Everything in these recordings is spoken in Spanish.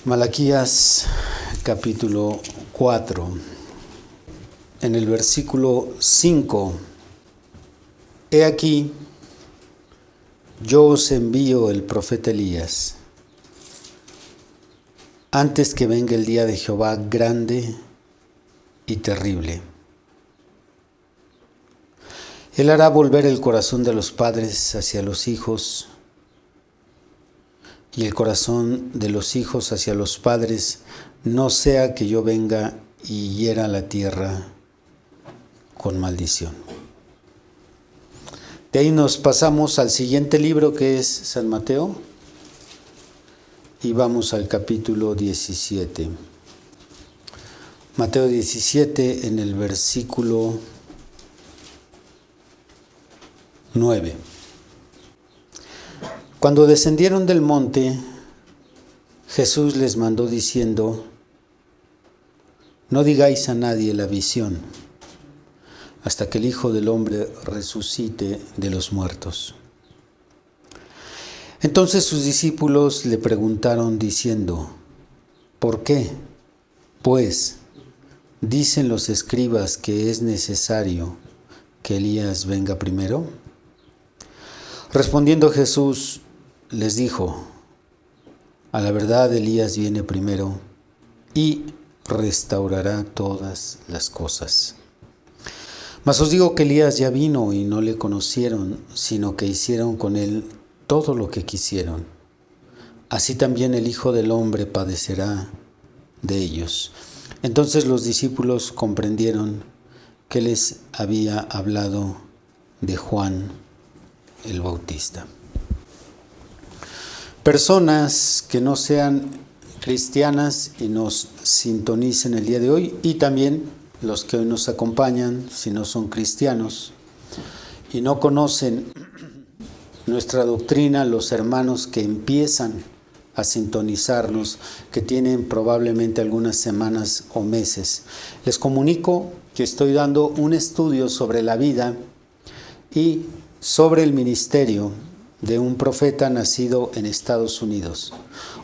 Malaquías capítulo 4, en el versículo 5. He aquí, yo os envío el profeta Elías, antes que venga el día de Jehová grande y terrible. Él hará volver el corazón de los padres hacia los hijos, y el corazón de los hijos hacia los padres, no sea que yo venga y hiera la tierra con maldición. De ahí nos pasamos al siguiente libro, que es San Mateo, y vamos al capítulo 17. Mateo 17, en el versículo 9. Cuando descendieron del monte, Jesús les mandó diciendo: no digáis a nadie la visión, hasta que el Hijo del Hombre resucite de los muertos. Entonces sus discípulos le preguntaron diciendo: ¿por qué? Pues, ¿dicen los escribas que es necesario que Elías venga primero? Respondiendo Jesús, les dijo: a la verdad Elías viene primero y restaurará todas las cosas. Mas os digo que Elías ya vino y no le conocieron, sino que hicieron con él todo lo que quisieron. Así también el Hijo del Hombre padecerá de ellos. Entonces los discípulos comprendieron que les había hablado de Juan el Bautista. Personas que no sean cristianas y nos sintonicen el día de hoy, y también los que hoy nos acompañan, si no son cristianos y no conocen nuestra doctrina, los hermanos que empiezan a sintonizarnos, que tienen probablemente algunas semanas o meses, les comunico que estoy dando un estudio sobre la vida y sobre el ministerio de un profeta nacido en Estados Unidos.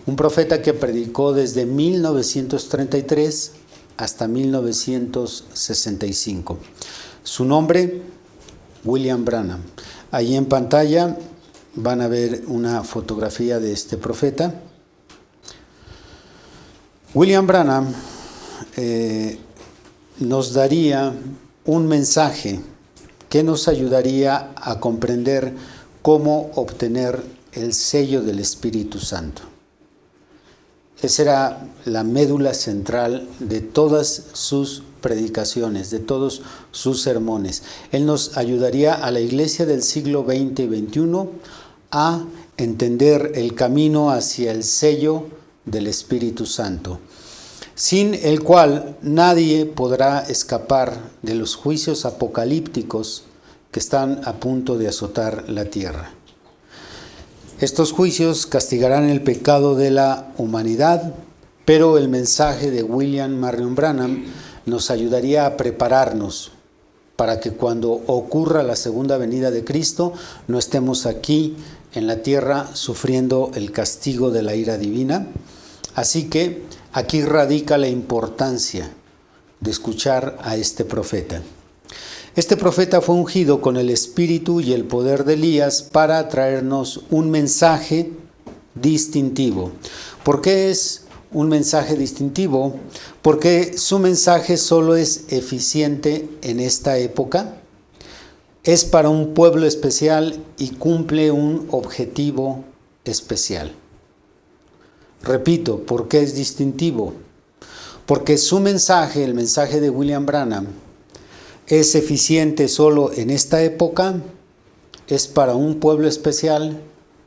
Un profeta que predicó desde 1933 hasta 1965. Su nombre, William Branham. Ahí en pantalla van a ver una fotografía de este profeta. William Branham nos daría un mensaje que nos ayudaría a comprender cómo obtener el sello del Espíritu Santo. Esa era la médula central de todas sus predicaciones, de todos sus sermones. Él nos ayudaría a la iglesia del siglo XX y XXI a entender el camino hacia el sello del Espíritu Santo, sin el cual nadie podrá escapar de los juicios apocalípticos que están a punto de azotar la tierra. Estos juicios castigarán el pecado de la humanidad, pero el mensaje de William Marion Branham nos ayudaría a prepararnos para que cuando ocurra la segunda venida de Cristo no estemos aquí en la tierra sufriendo el castigo de la ira divina. Así que aquí radica la importancia de escuchar a este profeta. Este profeta fue ungido con el espíritu y el poder de Elías para traernos un mensaje distintivo. ¿Por qué es un mensaje distintivo? Porque su mensaje solo es eficiente en esta época, es para un pueblo especial y cumple un objetivo especial. Repito, ¿por qué es distintivo? Porque su mensaje, el mensaje de William Branham, es eficiente solo en esta época, es para un pueblo especial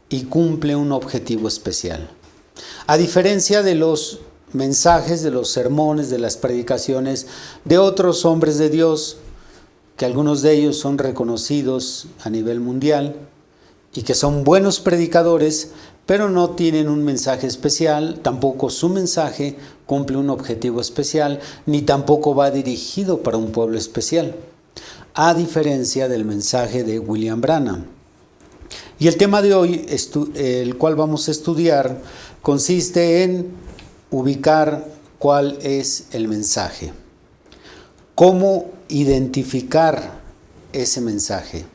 y cumple un objetivo especial. A diferencia de los mensajes, de los sermones, de las predicaciones de otros hombres de Dios, que algunos de ellos son reconocidos a nivel mundial y que son buenos predicadores, pero no tienen un mensaje especial, tampoco su mensaje cumple un objetivo especial, ni tampoco va dirigido para un pueblo especial, a diferencia del mensaje de William Branham. Y el tema de hoy, el cual vamos a estudiar, consiste en ubicar cuál es el mensaje. ¿Cómo identificar ese mensaje?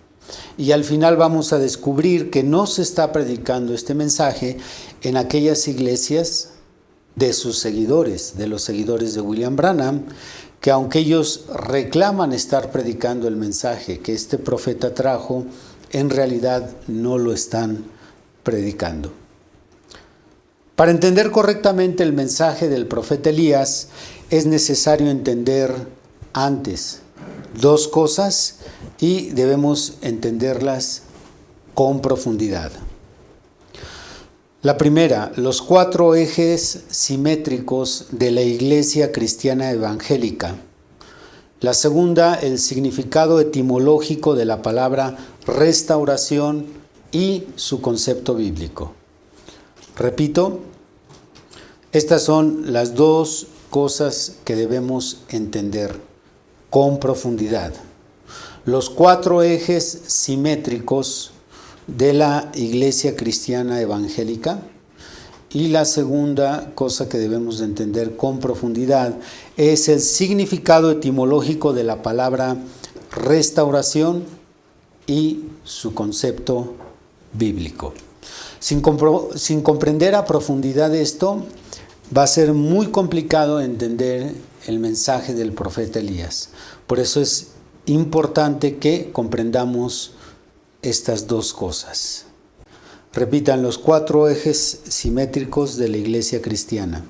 Y al final vamos a descubrir que no se está predicando este mensaje en aquellas iglesias de sus seguidores, de los seguidores de William Branham, que aunque ellos reclaman estar predicando el mensaje que este profeta trajo, en realidad no lo están predicando. Para entender correctamente el mensaje del profeta Elías, es necesario entender antes dos cosas y debemos entenderlas con profundidad. La primera, los 4 ejes simétricos de la Iglesia Cristiana Evangélica. La segunda, el significado etimológico de la palabra restauración y su concepto bíblico. Repito, estas son las dos cosas que debemos entender con profundidad. Los 4 ejes simétricos de la Iglesia Cristiana Evangélica, y la segunda cosa que debemos entender con profundidad es el significado etimológico de la palabra restauración y su concepto bíblico. Sin comprender a profundidad esto, va a ser muy complicado entender el mensaje del profeta Elías. Por eso es importante que comprendamos estas dos cosas. Repitan, los 4 ejes simétricos de la Iglesia Cristiana.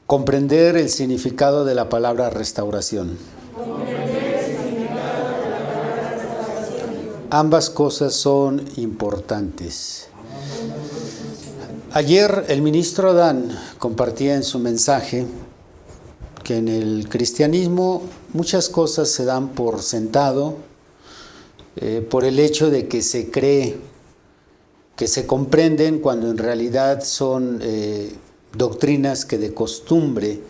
Comprender el significado de la palabra restauración. Ambas cosas son importantes. Ayer el ministro Adán compartía en su mensaje que en el cristianismo muchas cosas se dan por sentado, por el hecho de que se cree, que se comprenden cuando en realidad son doctrinas que de costumbre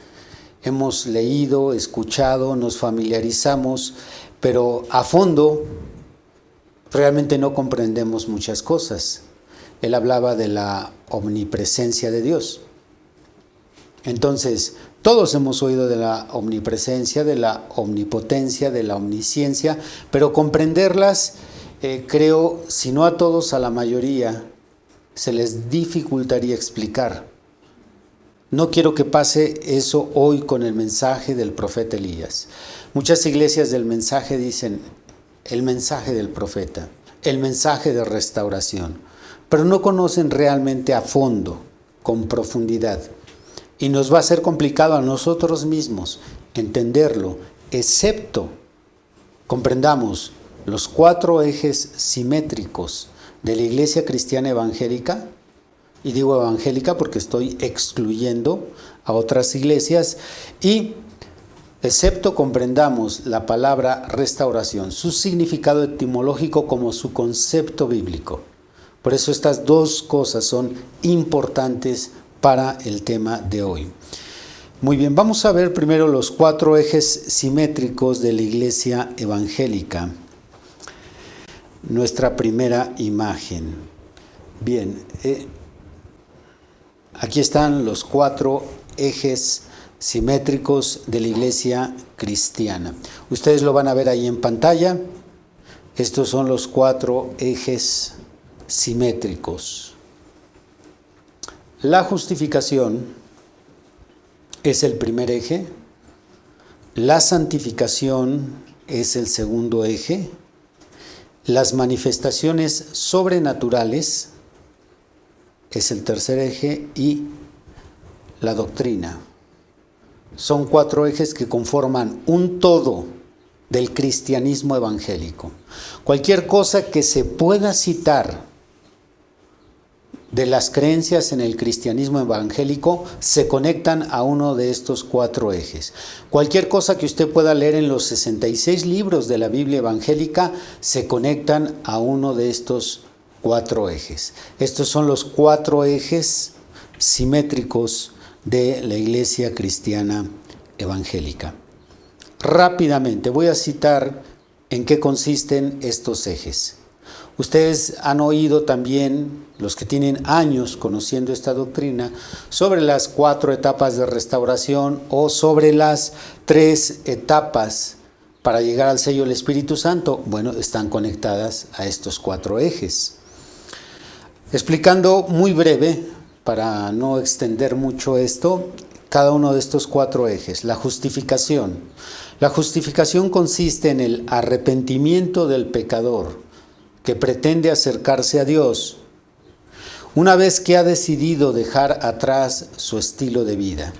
hemos leído, escuchado, nos familiarizamos, pero a fondo realmente no comprendemos muchas cosas. Él hablaba de la omnipresencia de Dios. Entonces, todos hemos oído de la omnipresencia, de la omnipotencia, de la omnisciencia, pero comprenderlas, creo, si no a todos, a la mayoría, se les dificultaría explicar. No quiero que pase eso hoy con el mensaje del profeta Elías. Muchas iglesias del mensaje dicen el mensaje del profeta, el mensaje de restauración, pero no conocen realmente a fondo, con profundidad. Y nos va a ser complicado a nosotros mismos entenderlo, excepto comprendamos los 4 ejes simétricos de la Iglesia Cristiana Evangélica, y digo evangélica porque estoy excluyendo a otras iglesias, y excepto comprendamos la palabra restauración, su significado etimológico como su concepto bíblico. Por eso estas dos cosas son importantes para el tema de hoy. Muy bien, vamos a ver primero los 4 ejes simétricos de la Iglesia Evangélica. Nuestra primera imagen. Bien, aquí están los 4 ejes simétricos de la Iglesia Cristiana. Ustedes lo van a ver ahí en pantalla. Estos son los 4 ejes simétricos. La justificación es el primer eje, la santificación es el segundo eje, las manifestaciones sobrenaturales es el tercer eje y la doctrina. Son 4 ejes que conforman un todo del cristianismo evangélico. Cualquier cosa que se pueda citar de las creencias en el cristianismo evangélico se conectan a uno de estos 4 ejes. Cualquier cosa que usted pueda leer en los 66 libros de la Biblia evangélica se conectan a uno de estos 4 ejes. Estos son los 4 ejes simétricos de la Iglesia Cristiana Evangélica. Rápidamente voy a citar en qué consisten estos ejes. Ustedes han oído también, los que tienen años conociendo esta doctrina, sobre las 4 etapas de restauración o sobre las 3 etapas para llegar al sello del Espíritu Santo. Bueno, están conectadas a estos 4 ejes. Explicando muy breve, para no extender mucho esto, cada uno de estos 4 ejes. La justificación. La justificación consiste en el arrepentimiento del pecador que pretende acercarse a Dios una vez que ha decidido dejar atrás su estilo de vida.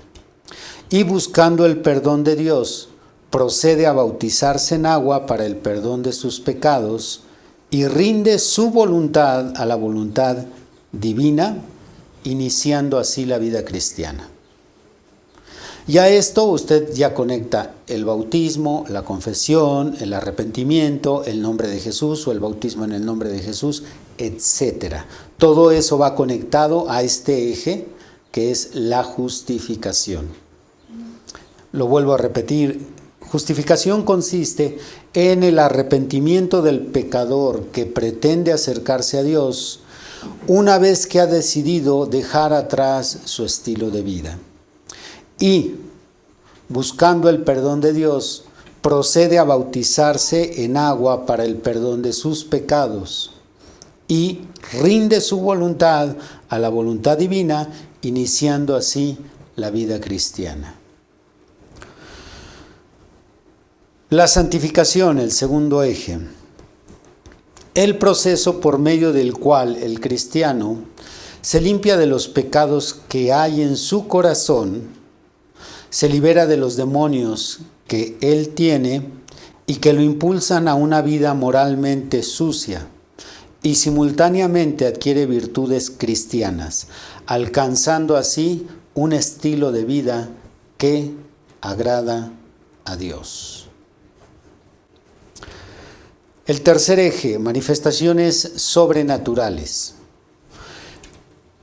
Y buscando el perdón de Dios, procede a bautizarse en agua para el perdón de sus pecados y rinde su voluntad a la voluntad divina, iniciando así la vida cristiana. Y a esto usted ya conecta el bautismo, la confesión, el arrepentimiento, el nombre de Jesús o el bautismo en el nombre de Jesús, etc. Todo eso va conectado a este eje que es la justificación. Lo vuelvo a repetir, justificación consiste en el arrepentimiento del pecador que pretende acercarse a Dios una vez que ha decidido dejar atrás su estilo de vida. Y, buscando el perdón de Dios, procede a bautizarse en agua para el perdón de sus pecados y rinde su voluntad a la voluntad divina, iniciando así la vida cristiana. La santificación, el segundo eje. El proceso por medio del cual el cristiano se limpia de los pecados que hay en su corazón, se libera de los demonios que él tiene y que lo impulsan a una vida moralmente sucia y simultáneamente adquiere virtudes cristianas, alcanzando así un estilo de vida que agrada a Dios. El tercer eje, manifestaciones sobrenaturales.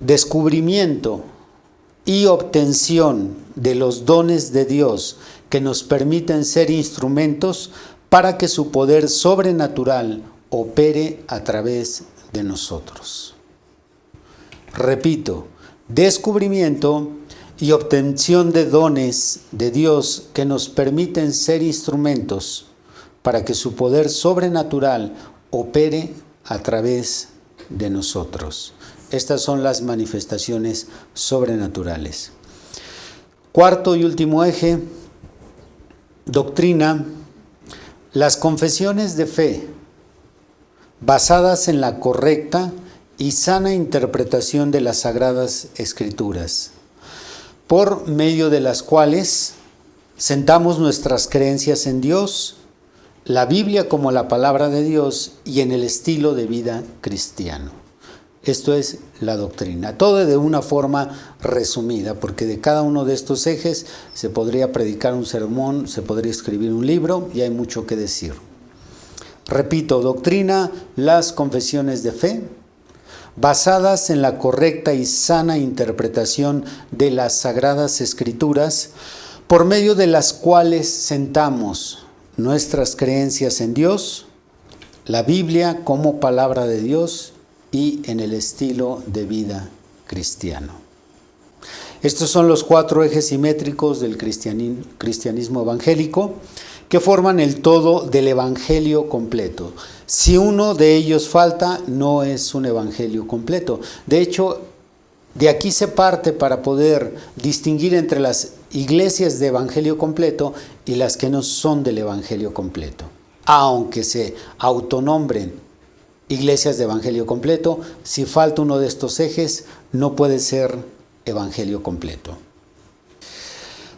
Descubrimiento y obtención de los dones de Dios que nos permiten ser instrumentos para que su poder sobrenatural opere a través de nosotros. Repito, descubrimiento y obtención de dones de Dios que nos permiten ser instrumentos para que su poder sobrenatural opere a través de nosotros. Estas son las manifestaciones sobrenaturales. Cuarto y último eje, doctrina. Las confesiones de fe, basadas en la correcta y sana interpretación de las Sagradas Escrituras, por medio de las cuales sentamos nuestras creencias en Dios, la Biblia como la palabra de Dios y en el estilo de vida cristiano. Esto es la doctrina, todo de una forma resumida, porque de cada uno de estos ejes se podría predicar un sermón, se podría escribir un libro y hay mucho que decir. Repito, doctrina, las confesiones de fe, basadas en la correcta y sana interpretación de las Sagradas Escrituras, por medio de las cuales sentamos nuestras creencias en Dios, la Biblia como palabra de Dios y en el estilo de vida cristiano. Estos son los 4 ejes simétricos del cristianismo evangélico que forman el todo del evangelio completo. Si uno de ellos falta, no es un evangelio completo. De hecho, de aquí se parte para poder distinguir entre las iglesias de evangelio completo y las que no son del evangelio completo. Aunque se autonombren iglesias de evangelio completo, si falta uno de estos ejes, no puede ser evangelio completo.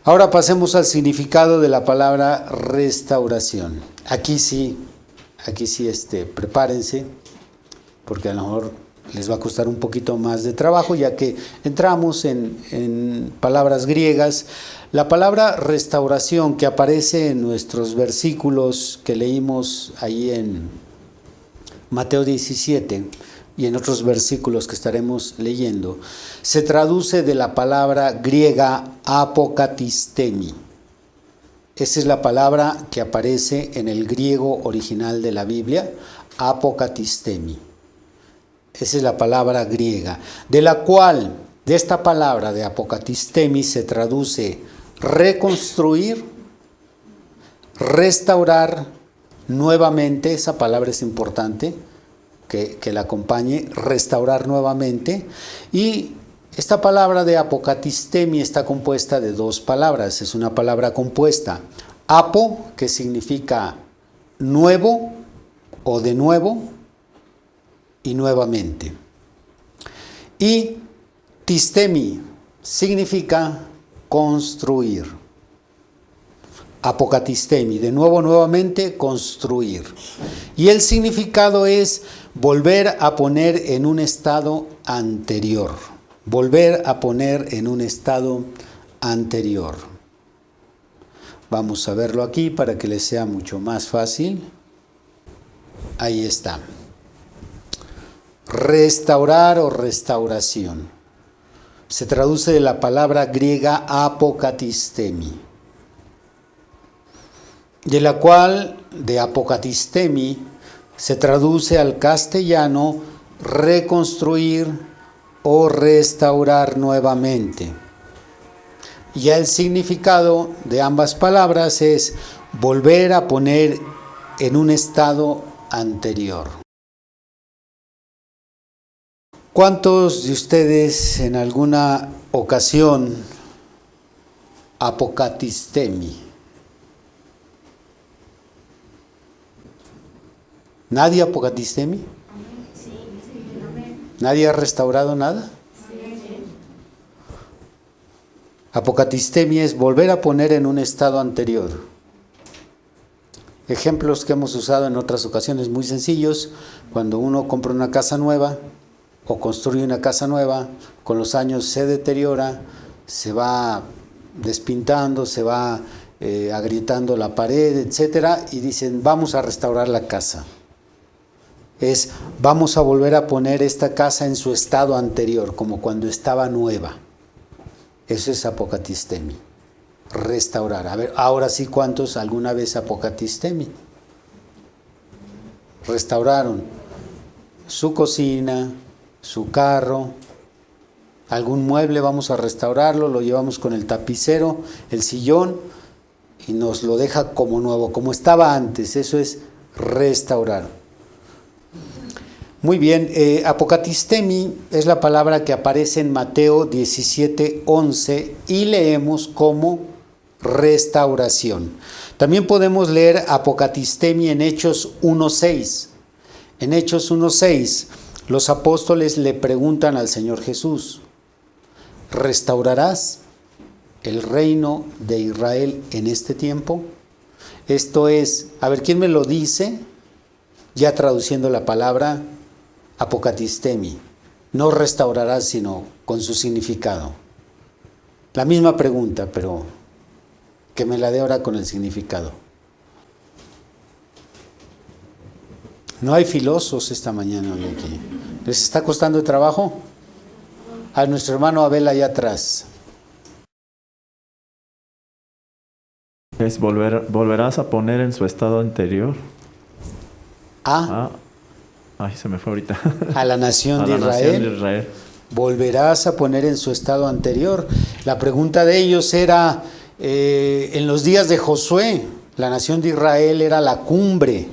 Ahora pasemos al significado de la palabra restauración. Aquí sí, prepárense, porque a lo mejor les va a costar un poquito más de trabajo, ya que entramos en palabras griegas. La palabra restauración que aparece en nuestros versículos que leímos ahí en Mateo 17 y en otros versículos que estaremos leyendo, se traduce de la palabra griega apokatistemi. Esa es la palabra que aparece en el griego original de la Biblia, apokatistemi. Esa es la palabra griega, de la cual, de esta palabra de apokatistemi se traduce reconstruir, restaurar nuevamente. Esa palabra es importante que la acompañe, restaurar nuevamente. Y esta palabra de apokatistemi está compuesta de dos palabras, es una palabra compuesta. Apo, que significa nuevo o de nuevo, y nuevamente. Y tistemi significa construir. Apokatistemi, de nuevo, nuevamente, construir. Y el significado es volver a poner en un estado anterior. Volver a poner en un estado anterior. Vamos a verlo aquí para que les sea mucho más fácil. Ahí está. Restaurar o restauración. Se traduce de la palabra griega apokatistemi, de la cual, de apokatistemi, se traduce al castellano reconstruir o restaurar nuevamente. Ya el significado de ambas palabras es volver a poner en un estado anterior. ¿Cuántos de ustedes en alguna ocasión apokatistemi? ¿Nadie apokatistemi? ¿Nadie ha restaurado nada? Apokatistemi es volver a poner en un estado anterior. Ejemplos que hemos usado en otras ocasiones muy sencillos: cuando uno compra una casa nueva o construye una casa nueva, con los años se deteriora, se va despintando, se va agrietando la pared, etcétera, y dicen vamos a restaurar la casa. Es vamos a volver a poner esta casa en su estado anterior, como cuando estaba nueva. Eso es apokatistemi, restaurar. A ver, ahora sí, ¿cuántos alguna vez apokatistemi? Restauraron su cocina, su carro, algún mueble, vamos a restaurarlo, lo llevamos con el tapicero, el sillón, y nos lo deja como nuevo, como estaba antes. Eso es restaurar. Muy bien, apokatistemi es la palabra que aparece en Mateo 17:11 y leemos como restauración. También podemos leer apokatistemi en Hechos 1:6. En Hechos 1:6 los apóstoles le preguntan al Señor Jesús: ¿restaurarás el reino de Israel en este tiempo? Esto es, a ver, ¿quién me lo dice? Ya traduciendo la palabra apokatistemi, no restaurarás, sino con su significado. La misma pregunta, pero que me la dé ahora con el significado. No hay filósofos esta mañana hoy aquí. ¿Les está costando el trabajo? A nuestro hermano Abel allá atrás. Es volverás a poner en su estado anterior. Ay, se me fue ahorita. A la nación de Israel. Volverás a poner en su estado anterior. La pregunta de ellos era, en los días de Josué, la nación de Israel era la cumbre.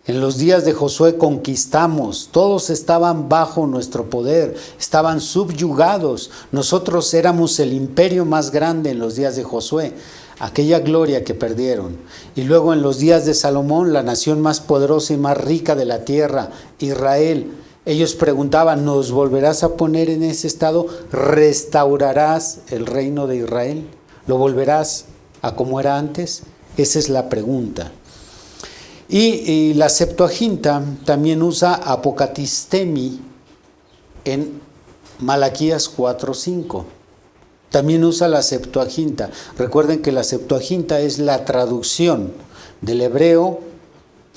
En los días de Josué conquistamos, todos estaban bajo nuestro poder, estaban subyugados. Nosotros éramos el imperio más grande en los días de Josué, aquella gloria que perdieron. Y luego en los días de Salomón, la nación más poderosa y más rica de la tierra, Israel. Ellos preguntaban, ¿nos volverás a poner en ese estado? ¿Restaurarás el reino de Israel? ¿Lo volverás a como era antes? Esa es la pregunta. Y la Septuaginta también usa apokatistemi en Malaquías 4:5. También usa la Septuaginta. Recuerden que la Septuaginta es la traducción del hebreo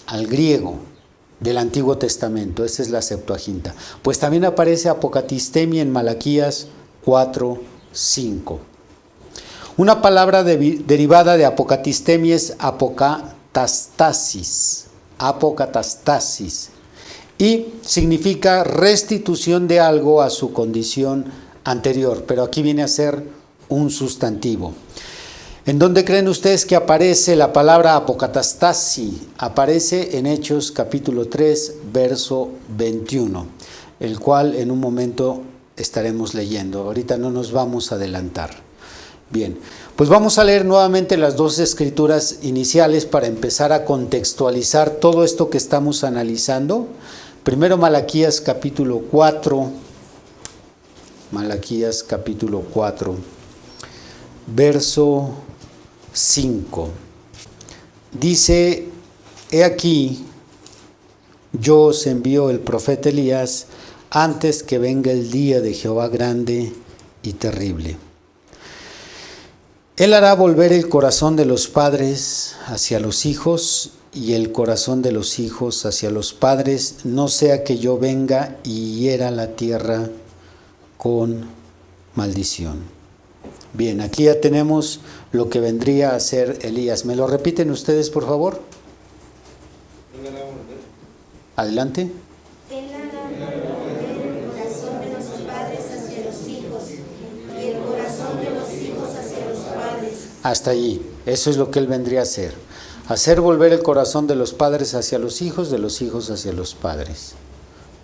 al griego del Antiguo Testamento. Esa es la Septuaginta. Pues también aparece apokatistemi en Malaquías 4:5. Una palabra derivada de apocatistemi es apocatastasis, apocatastasis, y significa restitución de algo a su condición anterior, pero aquí viene a ser un sustantivo. ¿En dónde creen ustedes que aparece la palabra apocatastasi? Aparece en Hechos capítulo 3, verso 21, el cual en un momento estaremos leyendo. Ahorita no nos vamos a adelantar. Bien, pues vamos a leer nuevamente las dos escrituras iniciales para empezar a contextualizar todo esto que estamos analizando. Primero Malaquías capítulo 4, Malaquías capítulo 4, verso 5. Dice: he aquí, yo os envío el profeta Elías antes que venga el día de Jehová grande y terrible. Él hará volver el corazón de los padres hacia los hijos y el corazón de los hijos hacia los padres, no sea que yo venga y hiera la tierra con maldición. Bien, aquí ya tenemos lo que vendría a ser Elías. ¿Me lo repiten ustedes, por favor? Adelante. Él hará volver el corazón de los padres hacia los hijos y el corazón de los hijos hacia los padres. Hasta allí. Eso es lo que él vendría a hacer. Hacer volver el corazón de los padres hacia los hijos, de los hijos hacia los padres.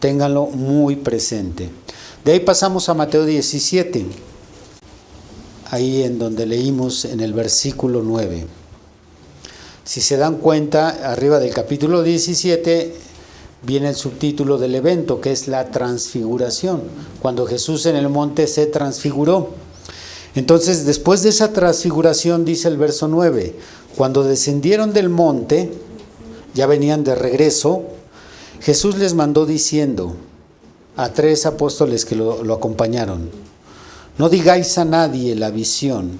Ténganlo muy presente. De ahí pasamos a Mateo 17. Ahí en donde leímos en el versículo 9. Si se dan cuenta, arriba del capítulo 17 viene el subtítulo del evento, que es la transfiguración, cuando Jesús en el monte se transfiguró. Entonces, después de esa transfiguración, dice el verso 9, cuando descendieron del monte, ya venían de regreso, Jesús les mandó diciendo a 3 apóstoles que lo acompañaron: no digáis a nadie la visión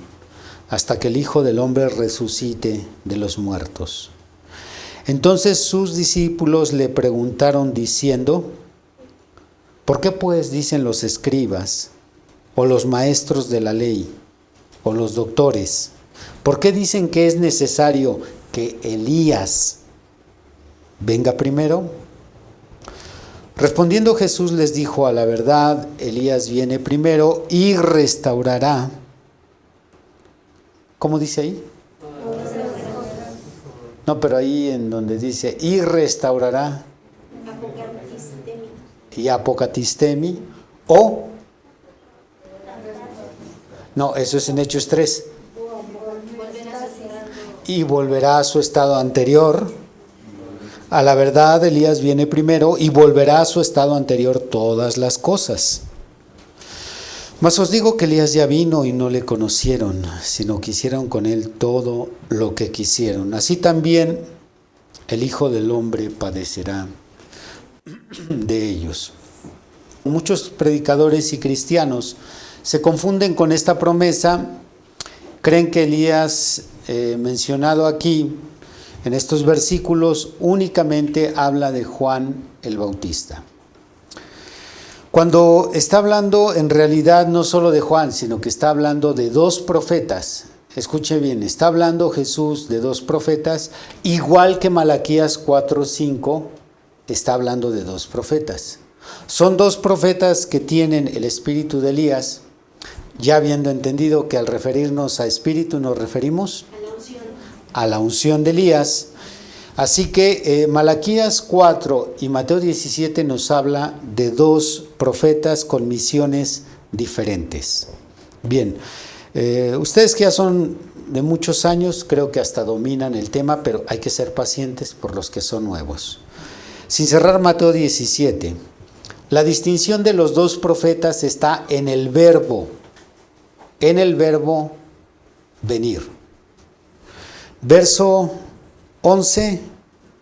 hasta que el Hijo del Hombre resucite de los muertos. Entonces sus discípulos le preguntaron diciendo: ¿por qué pues dicen los escribas o los maestros de la ley o los doctores? ¿Por qué dicen que es necesario que Elías venga primero? Respondiendo Jesús les dijo: a la verdad, Elías viene primero y restaurará. ¿Cómo dice ahí? No, pero ahí en donde dice y restaurará. Y apocatistemi. O. No, eso es en Hechos 3. Y volverá a su estado anterior. A la verdad, Elías viene primero y volverá a su estado anterior todas las cosas. Mas os digo que Elías ya vino y no le conocieron, sino que hicieron con él todo lo que quisieron. Así también el Hijo del Hombre padecerá de ellos. Muchos predicadores y cristianos se confunden con esta promesa, creen que Elías mencionado aquí en estos versículos únicamente habla de Juan el Bautista. Cuando está hablando en realidad no solo de Juan, sino que está hablando de 2 profetas. Escuche bien, está hablando Jesús de 2 profetas, igual que Malaquías 4:5 está hablando de 2 profetas. Son 2 profetas que tienen el espíritu de Elías, ya habiendo entendido que al referirnos a espíritu nos referimos a la unción de Elías. Así que Malaquías 4 y Mateo 17 nos habla de 2 profetas con misiones diferentes. Bien, ustedes que ya son de muchos años, creo que hasta dominan el tema, pero hay que ser pacientes por los que son nuevos. Sin cerrar Mateo 17, la distinción de los 2 profetas está en el verbo venir. Verso 11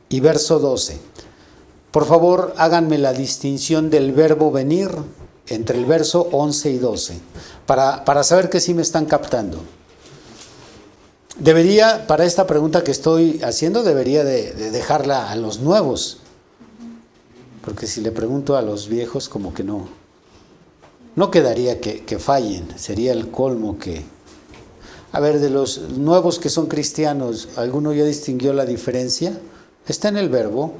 y verso 12. Por favor, háganme la distinción del verbo venir entre el verso 11 y 12, para saber que sí me están captando. Debería, para esta pregunta que estoy haciendo, debería de dejarla a los nuevos, porque si le pregunto a los viejos, como que no quedaría que fallen, sería el colmo que... A ver, de los nuevos que son cristianos, ¿alguno ya distinguió la diferencia? Está en el verbo.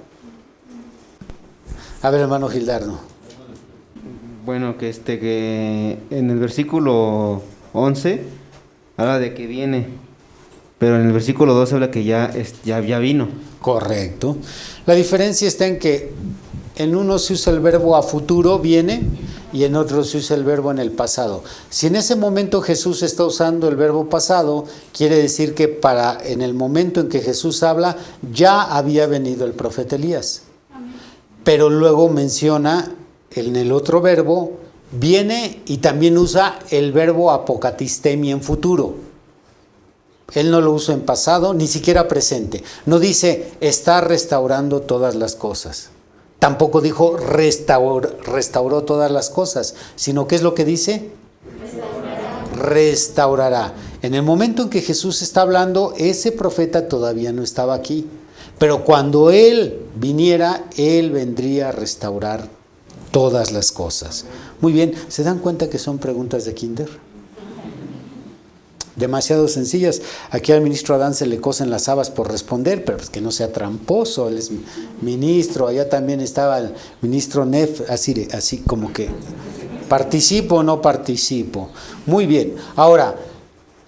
A ver, hermano Gildardo. Bueno, que en el versículo 11 habla de que viene, pero en el versículo 12 habla que ya vino. Correcto. La diferencia está en que en uno se usa el verbo a futuro, viene, y en otro se usa el verbo en el pasado. Si en ese momento Jesús está usando el verbo pasado, quiere decir que en el momento en que Jesús habla, ya había venido el profeta Elías. Pero luego menciona en el otro verbo, viene, y también usa el verbo apocatistemi en futuro. Él no lo usa en pasado, ni siquiera presente. No dice, está restaurando todas las cosas. Tampoco dijo, restauró todas las cosas, sino ¿qué es lo que dice? Restaurará. En el momento en que Jesús está hablando, ese profeta todavía no estaba aquí. Pero cuando Él viniera, Él vendría a restaurar todas las cosas. Muy bien, ¿se dan cuenta que son preguntas de kinder? Demasiado sencillas. Aquí al ministro Adán se le cosen las habas por responder, pero pues que no sea tramposo. Él es ministro. Allá también estaba el ministro Nef, así como que participo o no participo. Muy bien. Ahora,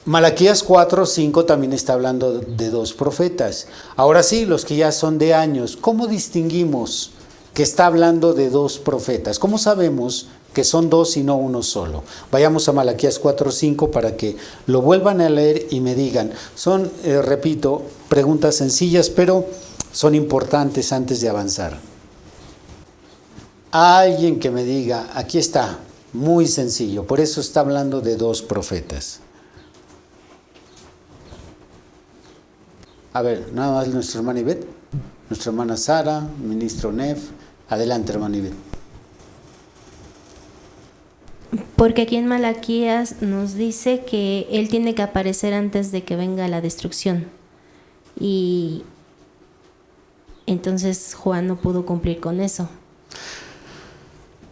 Malaquías 4:5 también está hablando de dos profetas. Ahora sí, los que ya son de años, ¿cómo distinguimos que está hablando de dos profetas? ¿Cómo sabemos que son dos y no uno solo? Vayamos a Malaquías 4:5 para que lo vuelvan a leer y me digan. Son, repito, preguntas sencillas, pero son importantes antes de avanzar. Alguien que me diga, aquí está, muy sencillo, por eso está hablando de dos profetas. A ver, nada más nuestra hermana Ivette, nuestra hermana Sara, ministro Nef. Adelante, hermana Ivette. Porque aquí en Malaquías nos dice que Él tiene que aparecer antes de que venga la destrucción. Y entonces Juan no pudo cumplir con eso.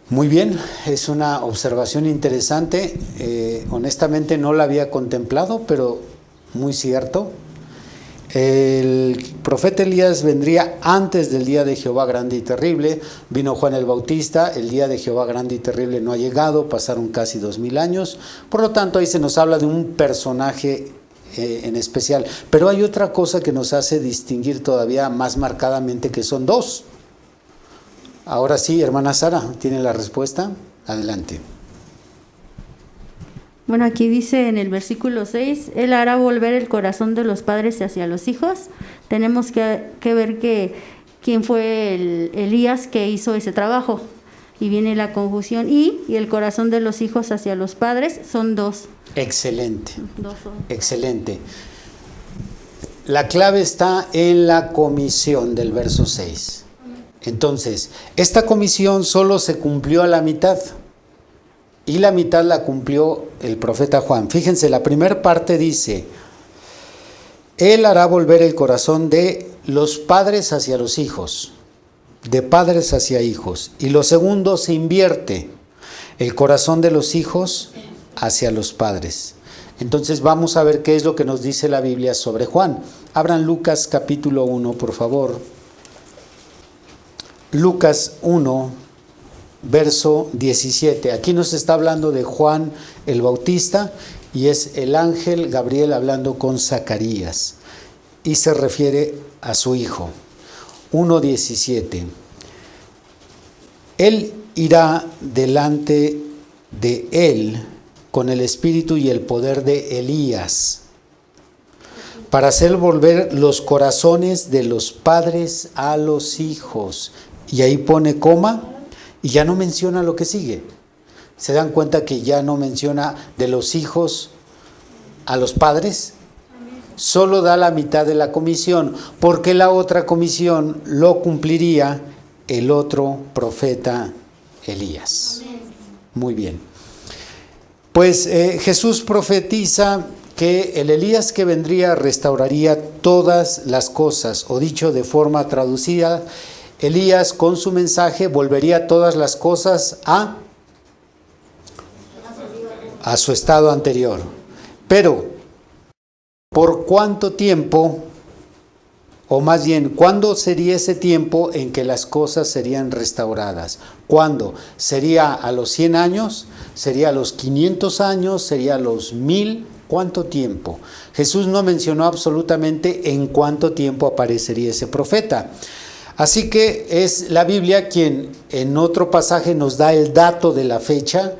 Muy bien, es una observación interesante. Honestamente no la había contemplado, pero muy cierto. El profeta Elías vendría antes del día de Jehová grande y terrible. Vino Juan el Bautista, el día de Jehová grande y terrible no ha llegado, pasaron casi 2000 años. Por lo tanto, ahí se nos habla de un personaje en especial. Pero hay otra cosa que nos hace distinguir todavía más marcadamente, que son dos. Ahora sí, hermana Sara, ¿tiene la respuesta? Adelante. Bueno, aquí dice en el versículo 6, Él hará volver el corazón de los padres hacia los hijos. Tenemos que ver quién fue el Elías que hizo ese trabajo. Y viene la conjunción y el corazón de los hijos hacia los padres son dos. Excelente. Dos son. Excelente. La clave está en la comisión del verso 6. Entonces, esta comisión solo se cumplió a la mitad. Y la mitad la cumplió el profeta Juan. Fíjense, la primera parte dice, Él hará volver el corazón de los padres hacia los hijos, de padres hacia hijos. Y lo segundo se invierte, el corazón de los hijos hacia los padres. Entonces vamos a ver qué es lo que nos dice la Biblia sobre Juan. Abran Lucas capítulo 1, por favor. Lucas 1. Verso 17. Aquí nos está hablando de Juan el Bautista y es el ángel Gabriel hablando con Zacarías y se refiere a su hijo. 1:17. Él irá delante de él con el espíritu y el poder de Elías para hacer volver los corazones de los padres a los hijos. Y ahí pone coma. Y ya no menciona lo que sigue. ¿Se dan cuenta que ya no menciona de los hijos a los padres? Solo da la mitad de la comisión, porque la otra comisión lo cumpliría el otro profeta Elías. Muy bien. Pues Jesús profetiza que el Elías que vendría restauraría todas las cosas, o dicho de forma traducida, Elías con su mensaje volvería todas las cosas a su estado anterior. Pero ¿por cuánto tiempo, o más bien, cuándo sería ese tiempo en que las cosas serían restauradas? ¿Cuándo? ¿Sería a los 100 años? ¿Sería a los 500 años? ¿Sería a los 1000? ¿Cuánto tiempo? Jesús no mencionó absolutamente en cuánto tiempo aparecería ese profeta. Así que es la Biblia quien en otro pasaje nos da el dato de la fecha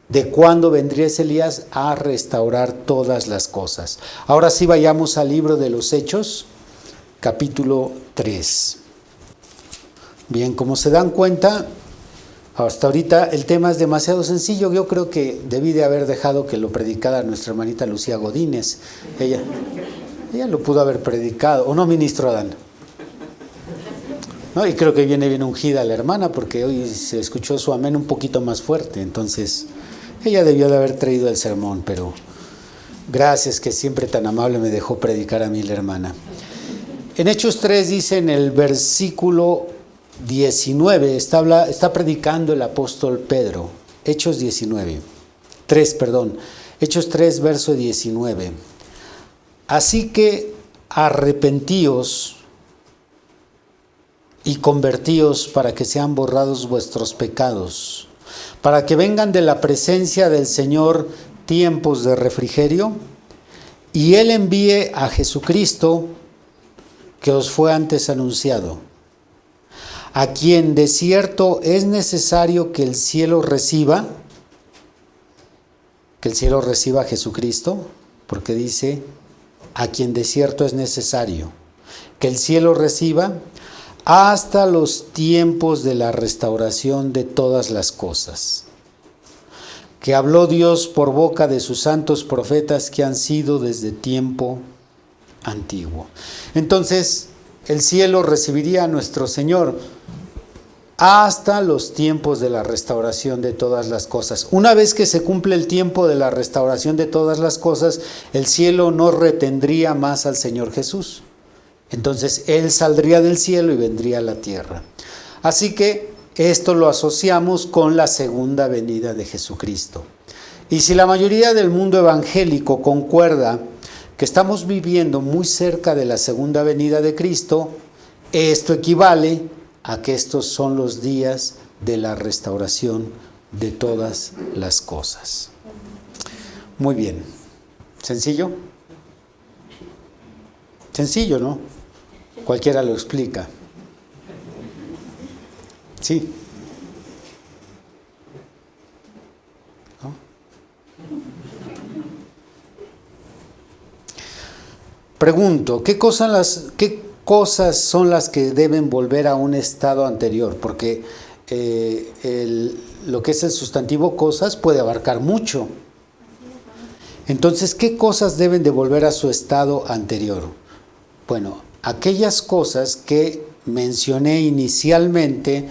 de cuándo vendría ese Elías a restaurar todas las cosas. Ahora sí vayamos al libro de los Hechos, capítulo 3. Bien, como se dan cuenta, hasta ahorita el tema es demasiado sencillo. Yo creo que debí de haber dejado que lo predicara nuestra hermanita Lucía Godínez. Ella lo pudo haber predicado, ¿o no, ministro Adán? No, y creo que viene bien ungida la hermana, porque hoy se escuchó su amén un poquito más fuerte. Entonces, ella debió de haber traído el sermón, pero gracias, que siempre tan amable me dejó predicar a mí la hermana. En Hechos 3 dice en el versículo 19, está predicando el apóstol Pedro. Hechos 3, verso 19. Así que arrepentíos y convertíos para que sean borrados vuestros pecados, para que vengan de la presencia del Señor tiempos de refrigerio, y Él envíe a Jesucristo, que os fue antes anunciado, a quien de cierto es necesario que el cielo reciba a Jesucristo, porque dice, a quien de cierto es necesario que el cielo reciba, hasta los tiempos de la restauración de todas las cosas, que habló Dios por boca de sus santos profetas que han sido desde tiempo antiguo. Entonces, el cielo recibiría a nuestro Señor hasta los tiempos de la restauración de todas las cosas. Una vez que se cumple el tiempo de la restauración de todas las cosas, el cielo no retendría más al Señor Jesús. Entonces, Él saldría del cielo y vendría a la tierra. Así que esto lo asociamos con la segunda venida de Jesucristo. Y si la mayoría del mundo evangélico concuerda que estamos viviendo muy cerca de la segunda venida de Cristo, esto equivale a que estos son los días de la restauración de todas las cosas. Muy bien. ¿Sencillo? Sencillo, ¿no? Cualquiera lo explica. Sí. ¿No? Pregunto, ¿qué cosas son las que deben volver a un estado anterior? Porque lo que es el sustantivo cosas puede abarcar mucho. Entonces, ¿qué cosas deben de volver a su estado anterior? Bueno, aquellas cosas que mencioné inicialmente,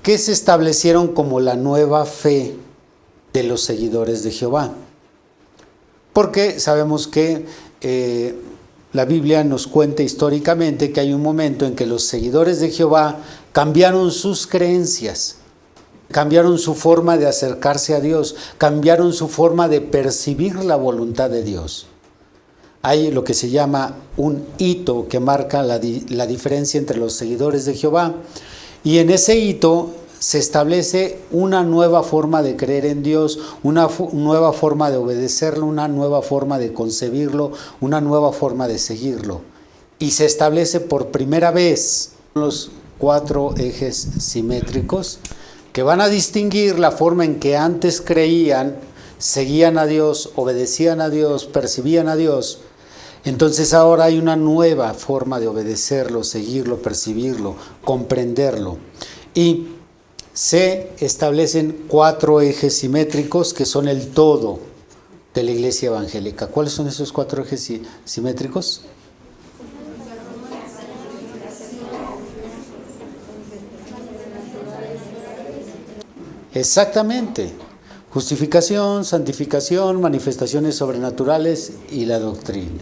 que se establecieron como la nueva fe de los seguidores de Jehová. Porque sabemos que la Biblia nos cuenta históricamente que hay un momento en que los seguidores de Jehová cambiaron sus creencias, cambiaron su forma de acercarse a Dios, cambiaron su forma de percibir la voluntad de Dios. Hay lo que se llama un hito que marca la diferencia entre los seguidores de Jehová, y en ese hito se establece una nueva forma de creer en Dios, una nueva forma de obedecerlo, una nueva forma de concebirlo, una nueva forma de seguirlo. Y se establece por primera vez los 4 ejes simétricos que van a distinguir la forma en que antes creían, seguían a Dios, obedecían a Dios, percibían a Dios. Entonces ahora hay una nueva forma de obedecerlo, seguirlo, percibirlo, comprenderlo. Y se establecen 4 ejes simétricos que son el todo de la iglesia evangélica. ¿Cuáles son esos 4 ejes simétricos? Exactamente. Justificación, santificación, manifestaciones sobrenaturales y la doctrina.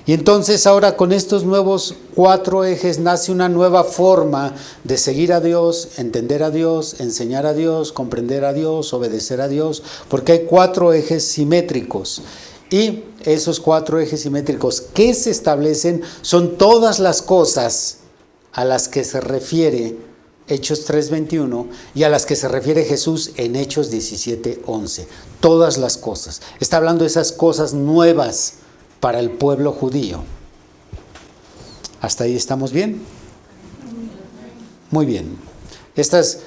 Y entonces ahora con estos nuevos 4 ejes nace una nueva forma de seguir a Dios, entender a Dios, enseñar a Dios, comprender a Dios, obedecer a Dios, porque hay 4 ejes simétricos. Y esos 4 ejes simétricos que se establecen son todas las cosas a las que se refiere Hechos 3:21 y a las que se refiere Jesús en Hechos 17:11. Todas las cosas. Está hablando de esas cosas nuevas para el pueblo judío. ¿Hasta ahí estamos bien? Muy bien. Esos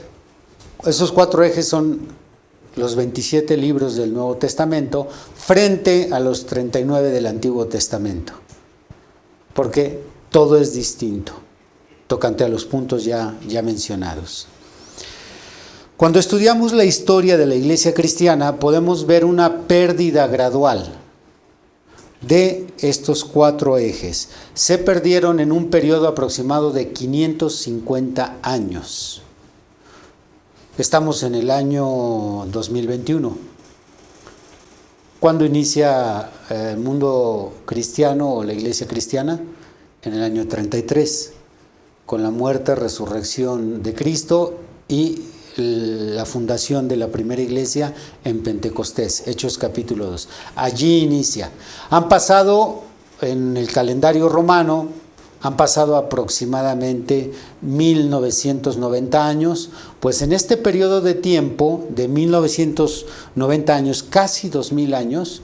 4 ejes son los 27 libros del Nuevo Testamento frente a los 39 del Antiguo Testamento. Porque todo es distinto, tocante a los puntos ya mencionados. Cuando estudiamos la historia de la iglesia cristiana, podemos ver una pérdida gradual de estos 4 ejes. Se perdieron en un periodo aproximado de 550 años. Estamos en el año 2021. ¿Cuándo inicia el mundo cristiano o la iglesia cristiana? En el año 33, con la muerte, resurrección de Cristo y la fundación de la primera iglesia en Pentecostés, Hechos capítulo 2. Allí inicia. Han pasado, en el calendario romano, han pasado aproximadamente 1990 años, pues en este periodo de tiempo, de 1990 años, casi 2000 años,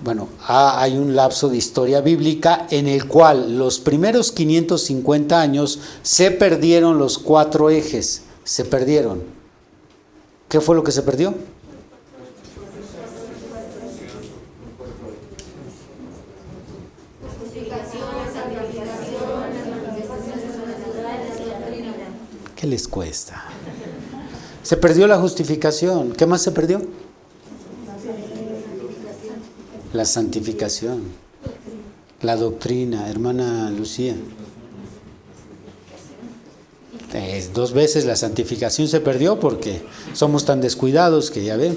bueno, hay un lapso de historia bíblica en el cual los primeros 550 años se perdieron los 4 ejes, se perdieron. ¿Qué fue lo que se perdió? ¿Qué les cuesta? Se perdió la justificación. ¿Qué más se perdió? La santificación. La doctrina, hermana Lucía. 2 veces la santificación se perdió porque somos tan descuidados que ya ven.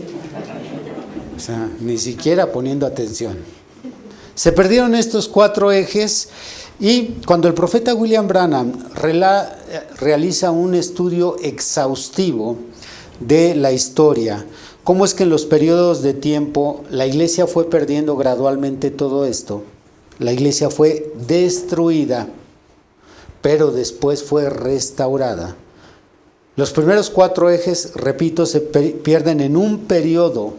O sea, ni siquiera poniendo atención. Se perdieron estos 4 ejes y cuando el profeta William Branham realiza un estudio exhaustivo de la historia, cómo es que en los periodos de tiempo la iglesia fue perdiendo gradualmente todo esto, la iglesia fue destruida, pero después fue restaurada. Los primeros 4 ejes, repito, se pierden en un periodo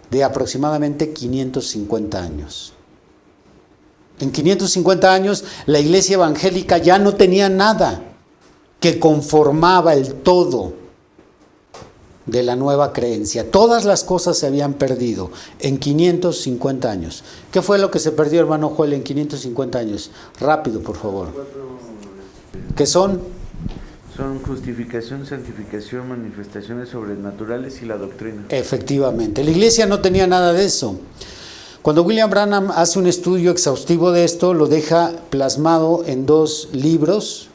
de aproximadamente 550 años. En 550 años la iglesia evangélica ya no tenía nada que conformaba el todo de la nueva creencia. Todas las cosas se habían perdido en 550 años. ¿Qué fue lo que se perdió, hermano Joel, en 550 años? Rápido, por favor. ¿Qué son? Son justificación, santificación, manifestaciones sobrenaturales y la doctrina. Efectivamente, la iglesia no tenía nada de eso. Cuando William Branham hace un estudio exhaustivo de esto, lo deja plasmado en 2 libros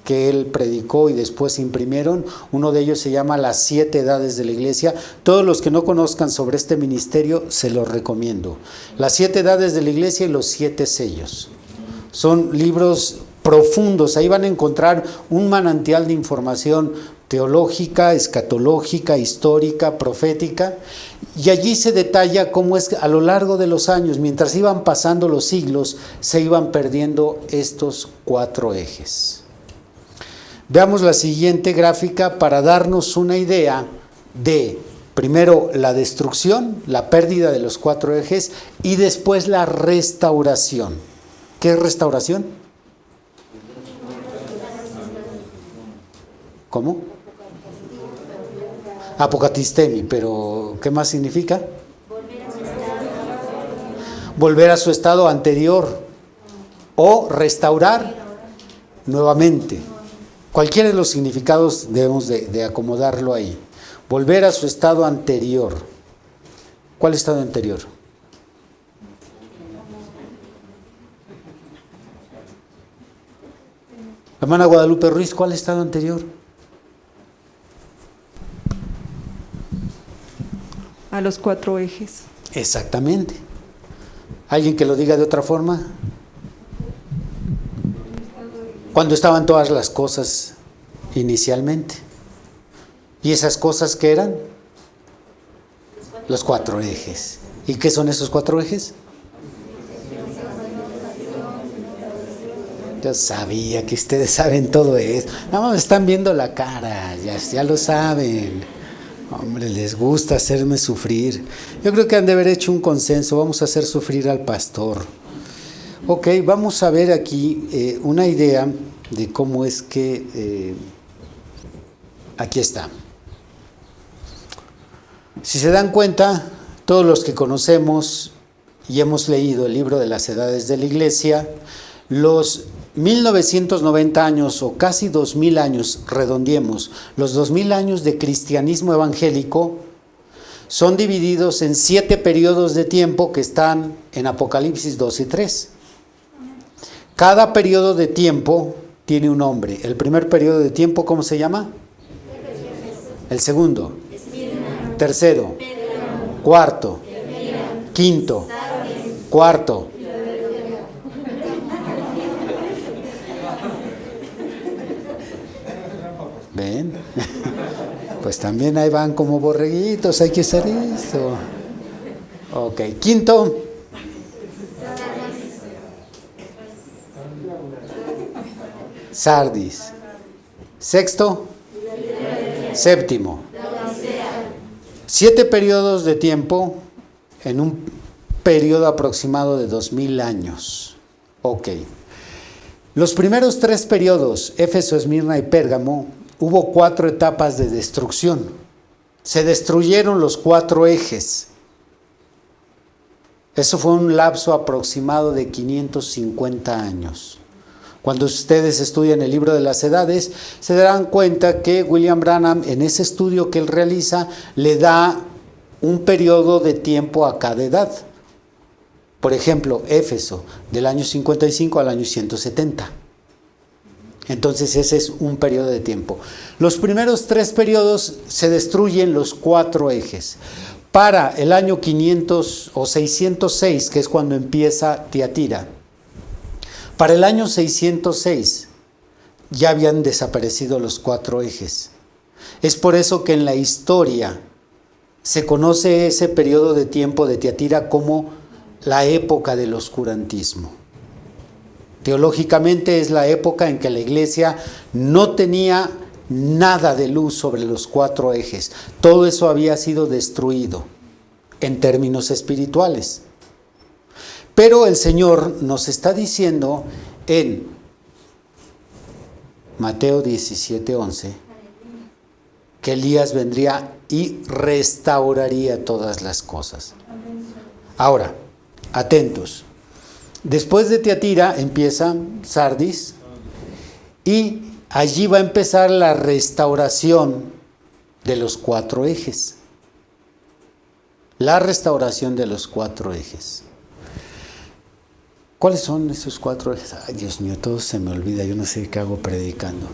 que él predicó y después se imprimieron. Uno de ellos se llama Las 7 Edades de la Iglesia. Todos los que no conozcan sobre este ministerio, se los recomiendo. Las 7 Edades de la Iglesia y los 7 Sellos. Son libros profundos, ahí van a encontrar un manantial de información teológica, escatológica, histórica, profética, y allí se detalla cómo es que a lo largo de los años, mientras iban pasando los siglos, se iban perdiendo estos 4 ejes. Veamos la siguiente gráfica para darnos una idea de, primero, la destrucción, la pérdida de los 4 ejes, y después la restauración. ¿Qué es restauración? ¿Cómo? Apocatistemi, pero ¿qué más significa? Volver a su estado anterior o restaurar nuevamente. Cualquiera de los significados debemos de acomodarlo ahí. Volver a su estado anterior. ¿Cuál estado anterior? Hermana Guadalupe Ruiz, ¿cuál estado anterior? A los 4 ejes. Exactamente. ¿Alguien que lo diga de otra forma? Cuando estaban todas las cosas inicialmente. ¿Y esas cosas qué eran? Los 4 ejes. ¿Y qué son esos 4 ejes? Yo sabía que ustedes saben todo eso. Nada más me están viendo la cara, ya lo saben. Hombre, les gusta hacerme sufrir. Yo creo que han de haber hecho un consenso, vamos a hacer sufrir al pastor. Ok, vamos a ver aquí una idea de cómo es que... aquí está. Si se dan cuenta, todos los que conocemos y hemos leído el libro de las edades de la iglesia, los 1990 años o casi 2000 años, redondiemos, los 2000 años de cristianismo evangélico son divididos en 7 periodos de tiempo que están en Apocalipsis 2 y 3. Cada periodo de tiempo tiene un nombre. El primer periodo de tiempo, ¿cómo se llama? El segundo. Tercero. Cuarto. Quinto. Cuarto. ¿Ven? Pues también ahí van como borreguitos, hay que hacer eso. Ok, quinto. Sardis. Sexto. Séptimo. 7 periodos de tiempo en un periodo aproximado de 2000 años. Ok. Los primeros 3 periodos, Éfeso, Esmirna y Pérgamo, hubo 4 etapas de destrucción. Se destruyeron los 4 ejes. Eso fue un lapso aproximado de 550 años. Cuando ustedes estudian el libro de las edades, se darán cuenta que William Branham, en ese estudio que él realiza, le da un periodo de tiempo a cada edad. Por ejemplo, Éfeso, del año 55 al año 170. Entonces ese es un periodo de tiempo. Los primeros 3 periodos se destruyen los 4 ejes. Para el año 500 o 606, que es cuando empieza Tiatira, para el año 606 ya habían desaparecido los 4 ejes. Es por eso que en la historia se conoce ese periodo de tiempo de Tiatira como la época del oscurantismo. Teológicamente es la época en que la iglesia no tenía nada de luz sobre los 4 ejes. Todo eso había sido destruido en términos espirituales. Pero el Señor nos está diciendo en Mateo 17:11 que Elías vendría y restauraría todas las cosas. Ahora, atentos. Después de Tiatira empieza Sardis y allí va a empezar la restauración de los 4 ejes. La restauración de los 4 ejes. ¿Cuáles son esos 4 ejes? Ay, Dios mío, todo se me olvida, yo no sé qué hago predicando.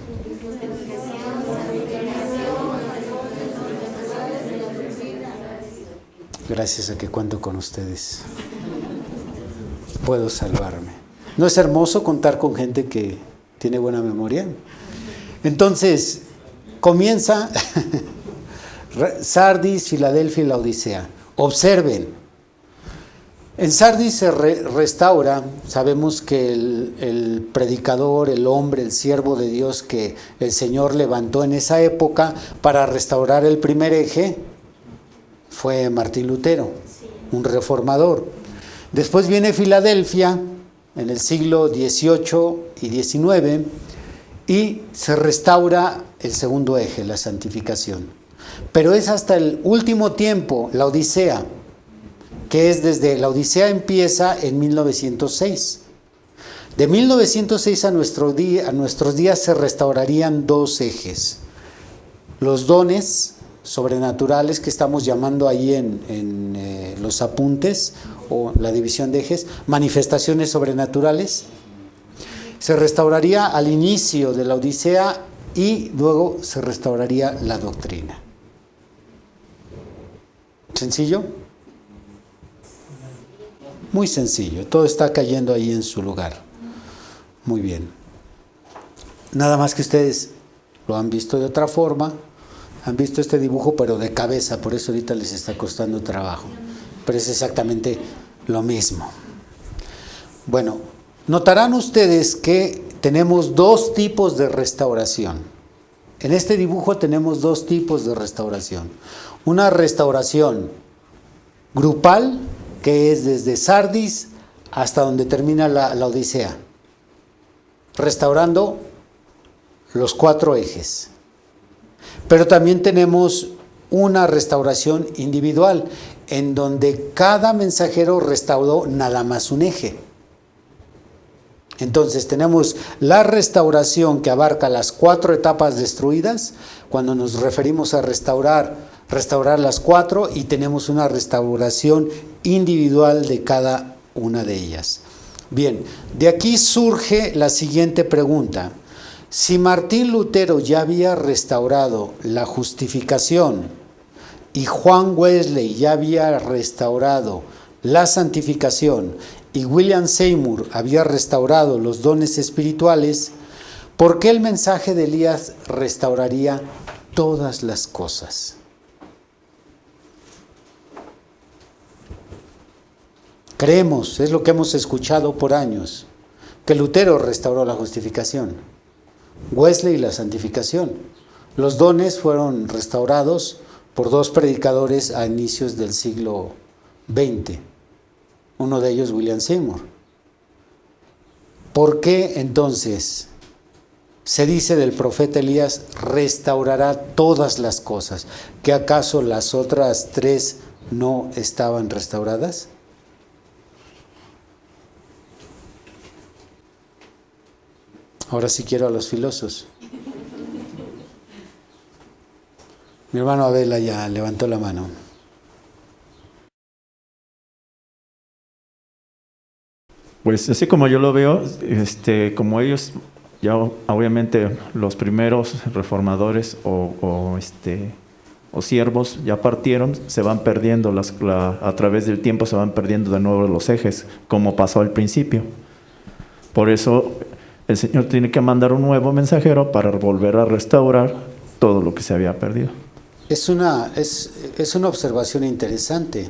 Gracias a que cuento con ustedes, puedo salvarme. ¿No es hermoso contar con gente que tiene buena memoria? Entonces, comienza Sardis, Filadelfia y la Odisea. Observen. En Sardis se restaura, sabemos que el predicador, el hombre, el siervo de Dios que el Señor levantó en esa época para restaurar el primer eje fue Martín Lutero, un reformador. Después viene Filadelfia en el siglo XVIII y XIX y se restaura el segundo eje, la santificación. Pero es hasta el último tiempo, la Odisea, que es desde la Odisea empieza en 1906. De 1906 a nuestros días se restaurarían 2 ejes. Los dones sobrenaturales que estamos llamando ahí en los apuntes o la división de ejes, manifestaciones sobrenaturales. Se restauraría al inicio de la Odisea y luego se restauraría la doctrina. ¿Sencillo? Muy sencillo, todo está cayendo ahí en su lugar. Muy bien. Nada más que ustedes lo han visto de otra forma, han visto este dibujo pero de cabeza, por eso ahorita les está costando trabajo. pero es exactamente lo mismo. Bueno, notarán ustedes que tenemos dos tipos de restauración. En este dibujo tenemos dos tipos de restauración. Una restauración grupal, que es desde Sardis hasta donde termina la Odisea, restaurando los 4 ejes. Pero también tenemos una restauración individual, en donde cada mensajero restauró nada más un eje. Entonces tenemos la restauración que abarca las 4 etapas destruidas, cuando nos referimos a restaurar las 4, y tenemos una restauración individual de cada una de ellas. Bien, de aquí surge la siguiente pregunta. Si Martín Lutero ya había restaurado la justificación y Juan Wesley ya había restaurado la santificación y William Seymour había restaurado los dones espirituales, ¿por qué el mensaje de Elías restauraría todas las cosas? Creemos, es lo que hemos escuchado por años, que Lutero restauró la justificación, Wesley la santificación. Los dones fueron restaurados por 2 predicadores a inicios del siglo XX, uno de ellos William Seymour. ¿Por qué entonces se dice del profeta Elías restaurará todas las cosas? ¿Que acaso las otras 3 no estaban restauradas? Ahora sí quiero a los filosos. Mi hermano Abela ya levantó la mano. Pues así como yo lo veo, como ellos, ya obviamente los primeros reformadores o siervos ya partieron, se van perdiendo, a través del tiempo se van perdiendo de nuevo los ejes, como pasó al principio. Por eso el Señor tiene que mandar un nuevo mensajero para volver a restaurar todo lo que se había perdido. Es una observación interesante.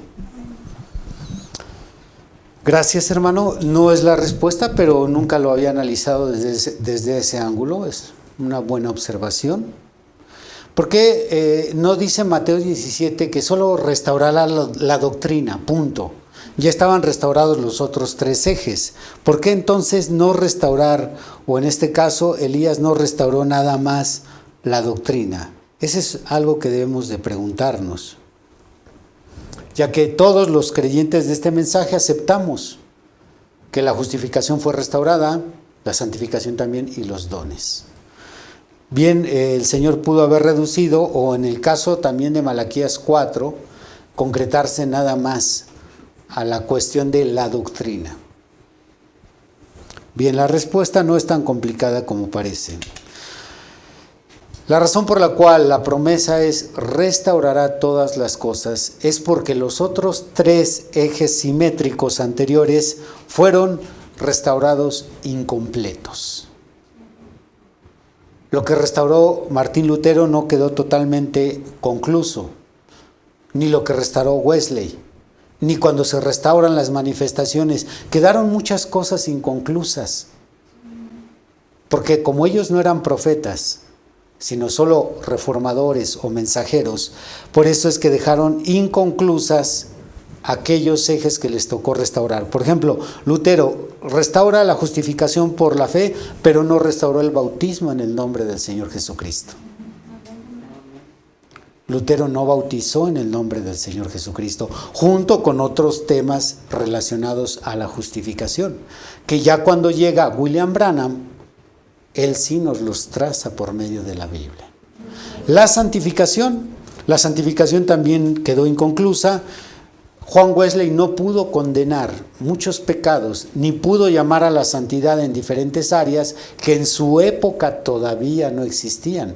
Gracias, hermano. No es la respuesta, pero nunca lo había analizado desde ese ángulo. Es una buena observación. ¿Por qué no dice Mateo 17 que solo restaurará la doctrina? Punto. Ya estaban restaurados los otros 3 ejes. ¿Por qué entonces no restaurar, o en este caso Elías no restauró nada más la doctrina? Ese es algo que debemos de preguntarnos, ya que todos los creyentes de este mensaje aceptamos que la justificación fue restaurada, la santificación también y los dones. Bien, el Señor pudo haber reducido, o en el caso también de Malaquías 4, concretarse nada más a la cuestión de la doctrina. Bien, la respuesta no es tan complicada como parece. La razón por la cual la promesa es restaurará todas las cosas es porque los otros 3 ejes simétricos anteriores fueron restaurados incompletos. Lo que restauró Martín Lutero no quedó totalmente concluso, ni lo que restauró Wesley, ni cuando se restauran las manifestaciones. Quedaron muchas cosas inconclusas, porque como ellos no eran profetas, sino solo reformadores o mensajeros, por eso es que dejaron inconclusas aquellos ejes que les tocó restaurar. Por ejemplo, Lutero restaura la justificación por la fe, pero no restauró el bautismo en el nombre del Señor Jesucristo. Lutero no bautizó en el nombre del Señor Jesucristo, junto con otros temas relacionados a la justificación, que ya cuando llega William Branham, él sí nos los traza por medio de la Biblia. La santificación también quedó inconclusa. Juan Wesley no pudo condenar muchos pecados, ni pudo llamar a la santidad en diferentes áreas que en su época todavía no existían.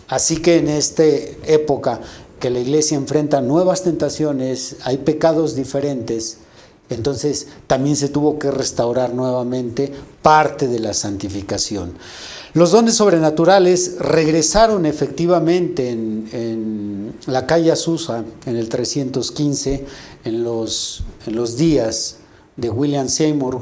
Así que en esta época que la iglesia enfrenta nuevas tentaciones, hay pecados diferentes, Entonces también se tuvo que restaurar nuevamente parte de la santificación. Los dones sobrenaturales regresaron efectivamente en la calle Azusa en el 315, en los días de William Seymour,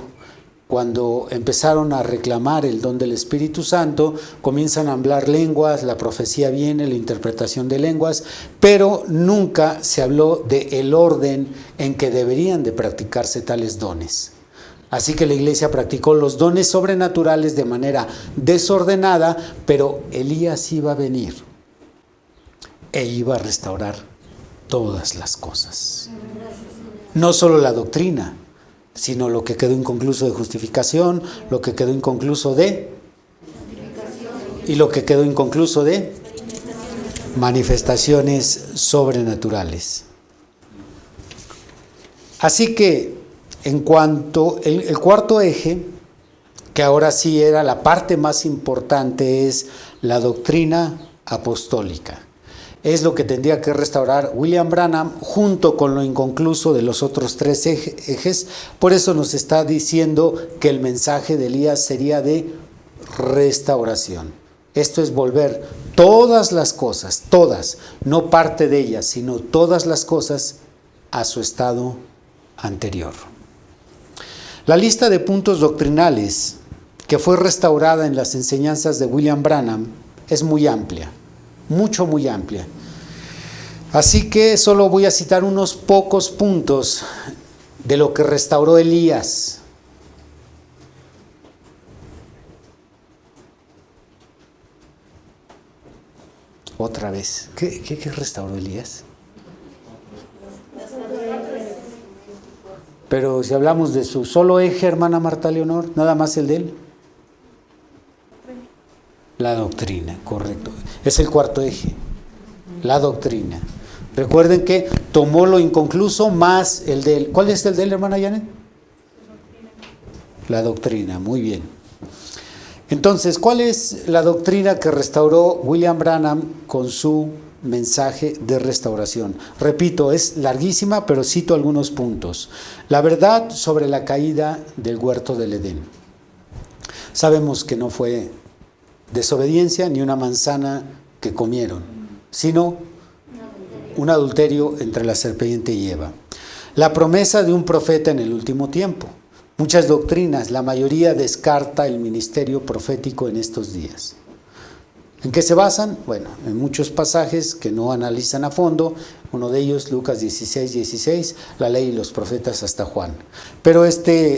cuando empezaron a reclamar el don del Espíritu Santo, comienzan a hablar lenguas, la profecía viene, la interpretación de lenguas, pero nunca se habló del orden en que deberían de practicarse tales dones. Así que la iglesia practicó los dones sobrenaturales de manera desordenada, pero Elías iba a venir e iba a restaurar todas las cosas. No solo la doctrina, sino lo que quedó inconcluso de justificación, lo que quedó inconcluso de y lo que quedó inconcluso de manifestaciones sobrenaturales. Así que en cuanto el cuarto eje, que ahora sí era la parte más importante, es la doctrina apostólica. Es lo que tendría que restaurar William Branham junto con lo inconcluso de los otros tres ejes. Por eso nos está diciendo que el mensaje de Elías sería de restauración. Esto es volver todas las cosas, todas, no parte de ellas, sino todas las cosas a su estado anterior. La lista de puntos doctrinales que fue restaurada en las enseñanzas de William Branham es muy amplia, muy amplia. Así que solo voy a citar unos pocos puntos de lo que restauró Elías. Otra vez, ¿qué restauró Elías? Pero si hablamos de su solo eje, hermana Marta Leonor, nada más el de él. La doctrina, correcto. Es el cuarto eje, la doctrina. Recuerden que tomó lo inconcluso más el de él. ¿Cuál es el de él, hermana Janet? La doctrina, muy bien. Entonces, ¿cuál es la doctrina que restauró William Branham con su mensaje de restauración? Repito, es larguísima, pero cito algunos puntos. La verdad sobre la caída del huerto del Edén. Sabemos que no fue desobediencia ni una manzana que comieron, sino un adulterio entre la serpiente y Eva. La promesa de un profeta en el último tiempo. Muchas doctrinas, la mayoría descarta el ministerio profético en estos días. ¿En qué se basan? Bueno, en muchos pasajes que no analizan a fondo. Uno de ellos, Lucas 16:16, la ley y los profetas hasta Juan. Pero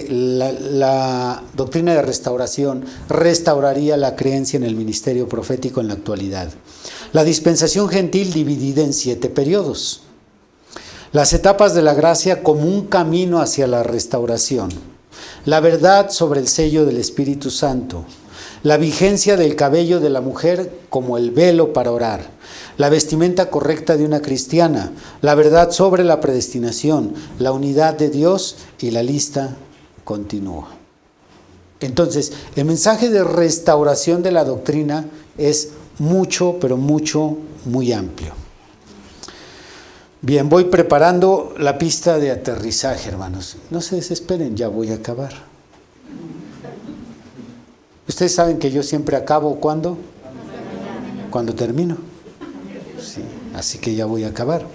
la doctrina de restauración restauraría la creencia en el ministerio profético en la actualidad. La dispensación gentil dividida en 7 periodos. Las etapas de la gracia como un camino hacia la restauración. La verdad sobre el sello del Espíritu Santo. La vigencia del cabello de la mujer como el velo para orar. La vestimenta correcta de una cristiana. La verdad sobre la predestinación. La unidad de Dios y la lista continúa. Entonces, el mensaje de restauración de la doctrina es mucho, pero mucho, muy amplio. Bien, voy preparando la pista de aterrizaje, hermanos. No se desesperen, ya voy a acabar. Ustedes saben que yo siempre acabo, ¿cuándo? Cuando termino. Sí, así que ya voy a acabar.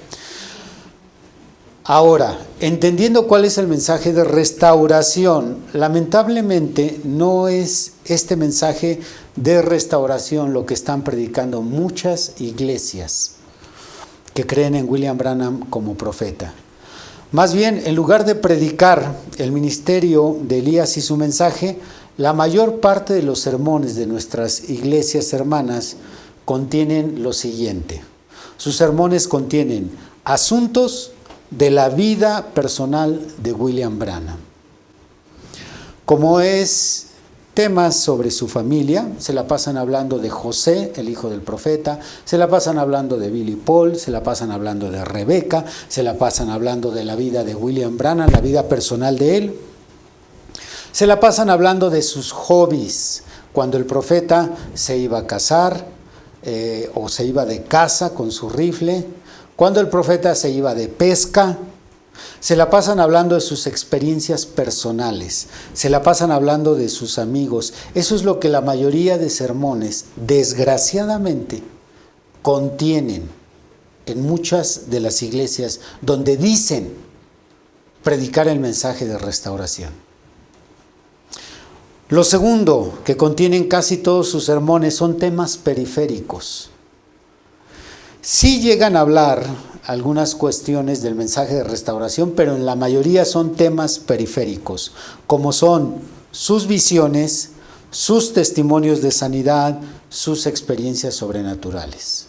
Ahora, entendiendo cuál es el mensaje de restauración, lamentablemente no es este mensaje de restauración lo que están predicando muchas iglesias que creen en William Branham como profeta. Más bien, en lugar de predicar el ministerio de Elías y su mensaje, la mayor parte de los sermones de nuestras iglesias hermanas contienen lo siguiente. Sus sermones contienen asuntos de la vida personal de William Branham. Como es temas sobre su familia, se la pasan hablando de José, el hijo del profeta, se la pasan hablando de Billy Paul, se la pasan hablando de Rebeca, se la pasan hablando de la vida de William Branham, la vida personal de él. Se la pasan hablando de sus hobbies, cuando el profeta se iba a casar o se iba de caza con su rifle, cuando el profeta se iba de pesca, Se la pasan hablando de sus experiencias personales, se la pasan hablando de sus amigos. Eso es lo que la mayoría de sermones, desgraciadamente, contienen en muchas de las iglesias donde dicen predicar el mensaje de restauración. Lo segundo que contienen casi todos sus sermones son temas periféricos. Sí llegan a hablar algunas cuestiones del mensaje de restauración, pero en la mayoría son temas periféricos, como son sus visiones, sus testimonios de sanidad, sus experiencias sobrenaturales.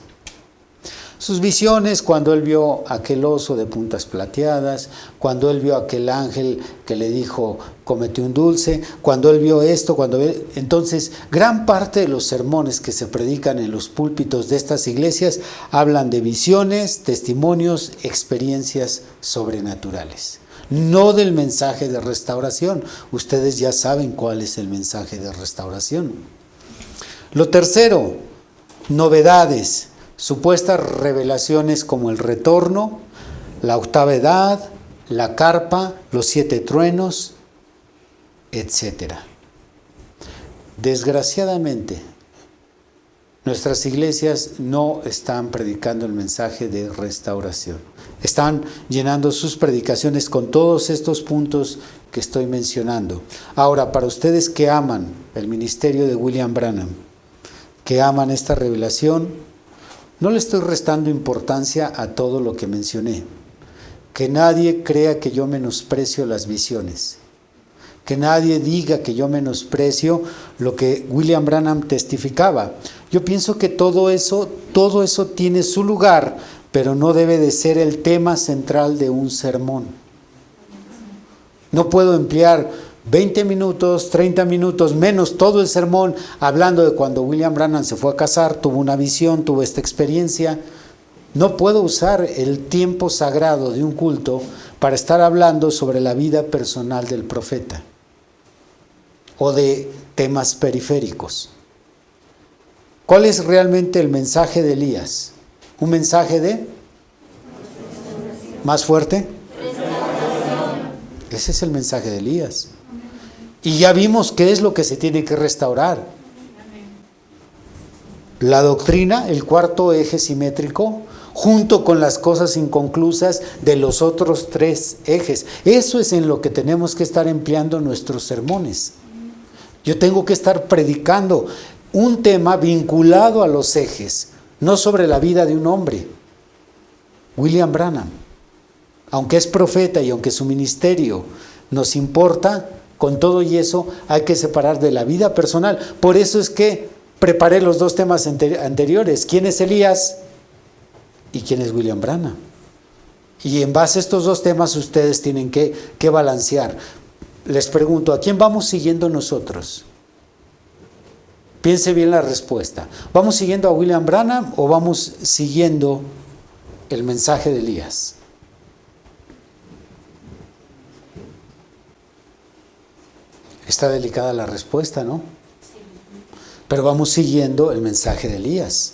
Sus visiones, cuando él vio aquel oso de puntas plateadas, cuando él vio aquel ángel que le dijo, cómete un dulce, cuando él vio esto, entonces gran parte de los sermones que se predican en los púlpitos de estas iglesias hablan de visiones, testimonios, experiencias sobrenaturales. No del mensaje de restauración. Ustedes ya saben cuál es el mensaje de restauración. Lo tercero, novedades. Supuestas revelaciones como el retorno, la octava edad, la carpa, los 7 truenos, etc. Desgraciadamente, nuestras iglesias no están predicando el mensaje de restauración. Están llenando sus predicaciones con todos estos puntos que estoy mencionando. Ahora, para ustedes que aman el ministerio de William Branham, que aman esta revelación, no le estoy restando importancia a todo lo que mencioné. Que nadie crea que yo menosprecio las visiones. Que nadie diga que yo menosprecio lo que William Branham testificaba. Yo pienso que todo eso tiene su lugar, pero no debe de ser el tema central de un sermón. No puedo emplear 20 minutos, 30 minutos, menos todo el sermón, hablando de cuando William Branham se fue a casar, tuvo una visión, tuvo esta experiencia. No puedo usar el tiempo sagrado de un culto para estar hablando sobre la vida personal del profeta o de temas periféricos. ¿Cuál es realmente el mensaje de Elías? ¿Un mensaje de? ¿Más fuerte? Ese es el mensaje de Elías. Y ya vimos qué es lo que se tiene que restaurar. La doctrina, el cuarto eje simétrico, junto con las cosas inconclusas de los otros 3 ejes. Eso es en lo que tenemos que estar empleando nuestros sermones. Yo tengo que estar predicando un tema vinculado a los ejes, no sobre la vida de un hombre. William Branham, aunque es profeta y aunque su ministerio nos importa, con todo y eso hay que separar de la vida personal. Por eso es que preparé los 2 temas anteriores. ¿Quién es Elías? ¿Y quién es William Branham? Y en base a estos 2 temas ustedes tienen que balancear. Les pregunto, ¿a quién vamos siguiendo nosotros? Piense bien la respuesta. ¿Vamos siguiendo a William Branham o vamos siguiendo el mensaje de Elías? Está delicada la respuesta, ¿no? Pero vamos siguiendo el mensaje de Elías.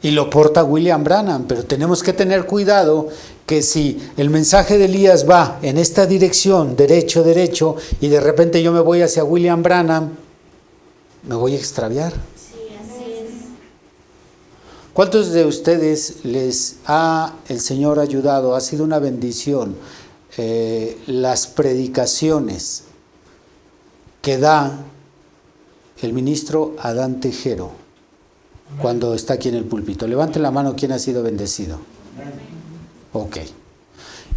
Y lo porta William Branham, pero tenemos que tener cuidado que si el mensaje de Elías va en esta dirección, derecho, y de repente yo me voy hacia William Branham, me voy a extraviar. Sí, así es. ¿Cuántos de ustedes les ha el Señor ayudado? Ha sido una bendición las predicaciones que da el ministro Adán Tejero cuando está aquí en el púlpito. Levanten la mano quien ha sido bendecido. Ok.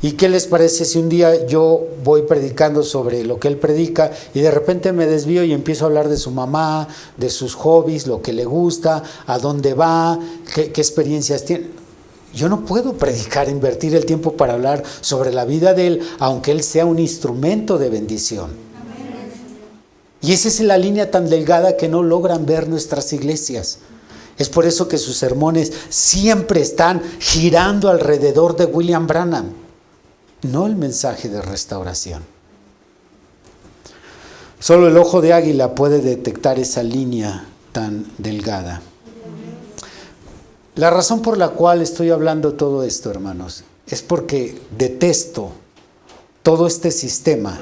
¿Y qué les parece si un día yo voy predicando sobre lo que él predica y de repente me desvío y empiezo a hablar de su mamá, de sus hobbies, lo que le gusta, a dónde va, qué experiencias tiene? Yo no puedo predicar, invertir el tiempo para hablar sobre la vida de él, aunque él sea un instrumento de bendición. Y esa es la línea tan delgada que no logran ver nuestras iglesias. Es por eso que sus sermones siempre están girando alrededor de William Branham, no el mensaje de restauración. Solo el ojo de águila puede detectar esa línea tan delgada. La razón por la cual estoy hablando todo esto, hermanos, es porque detesto todo este sistema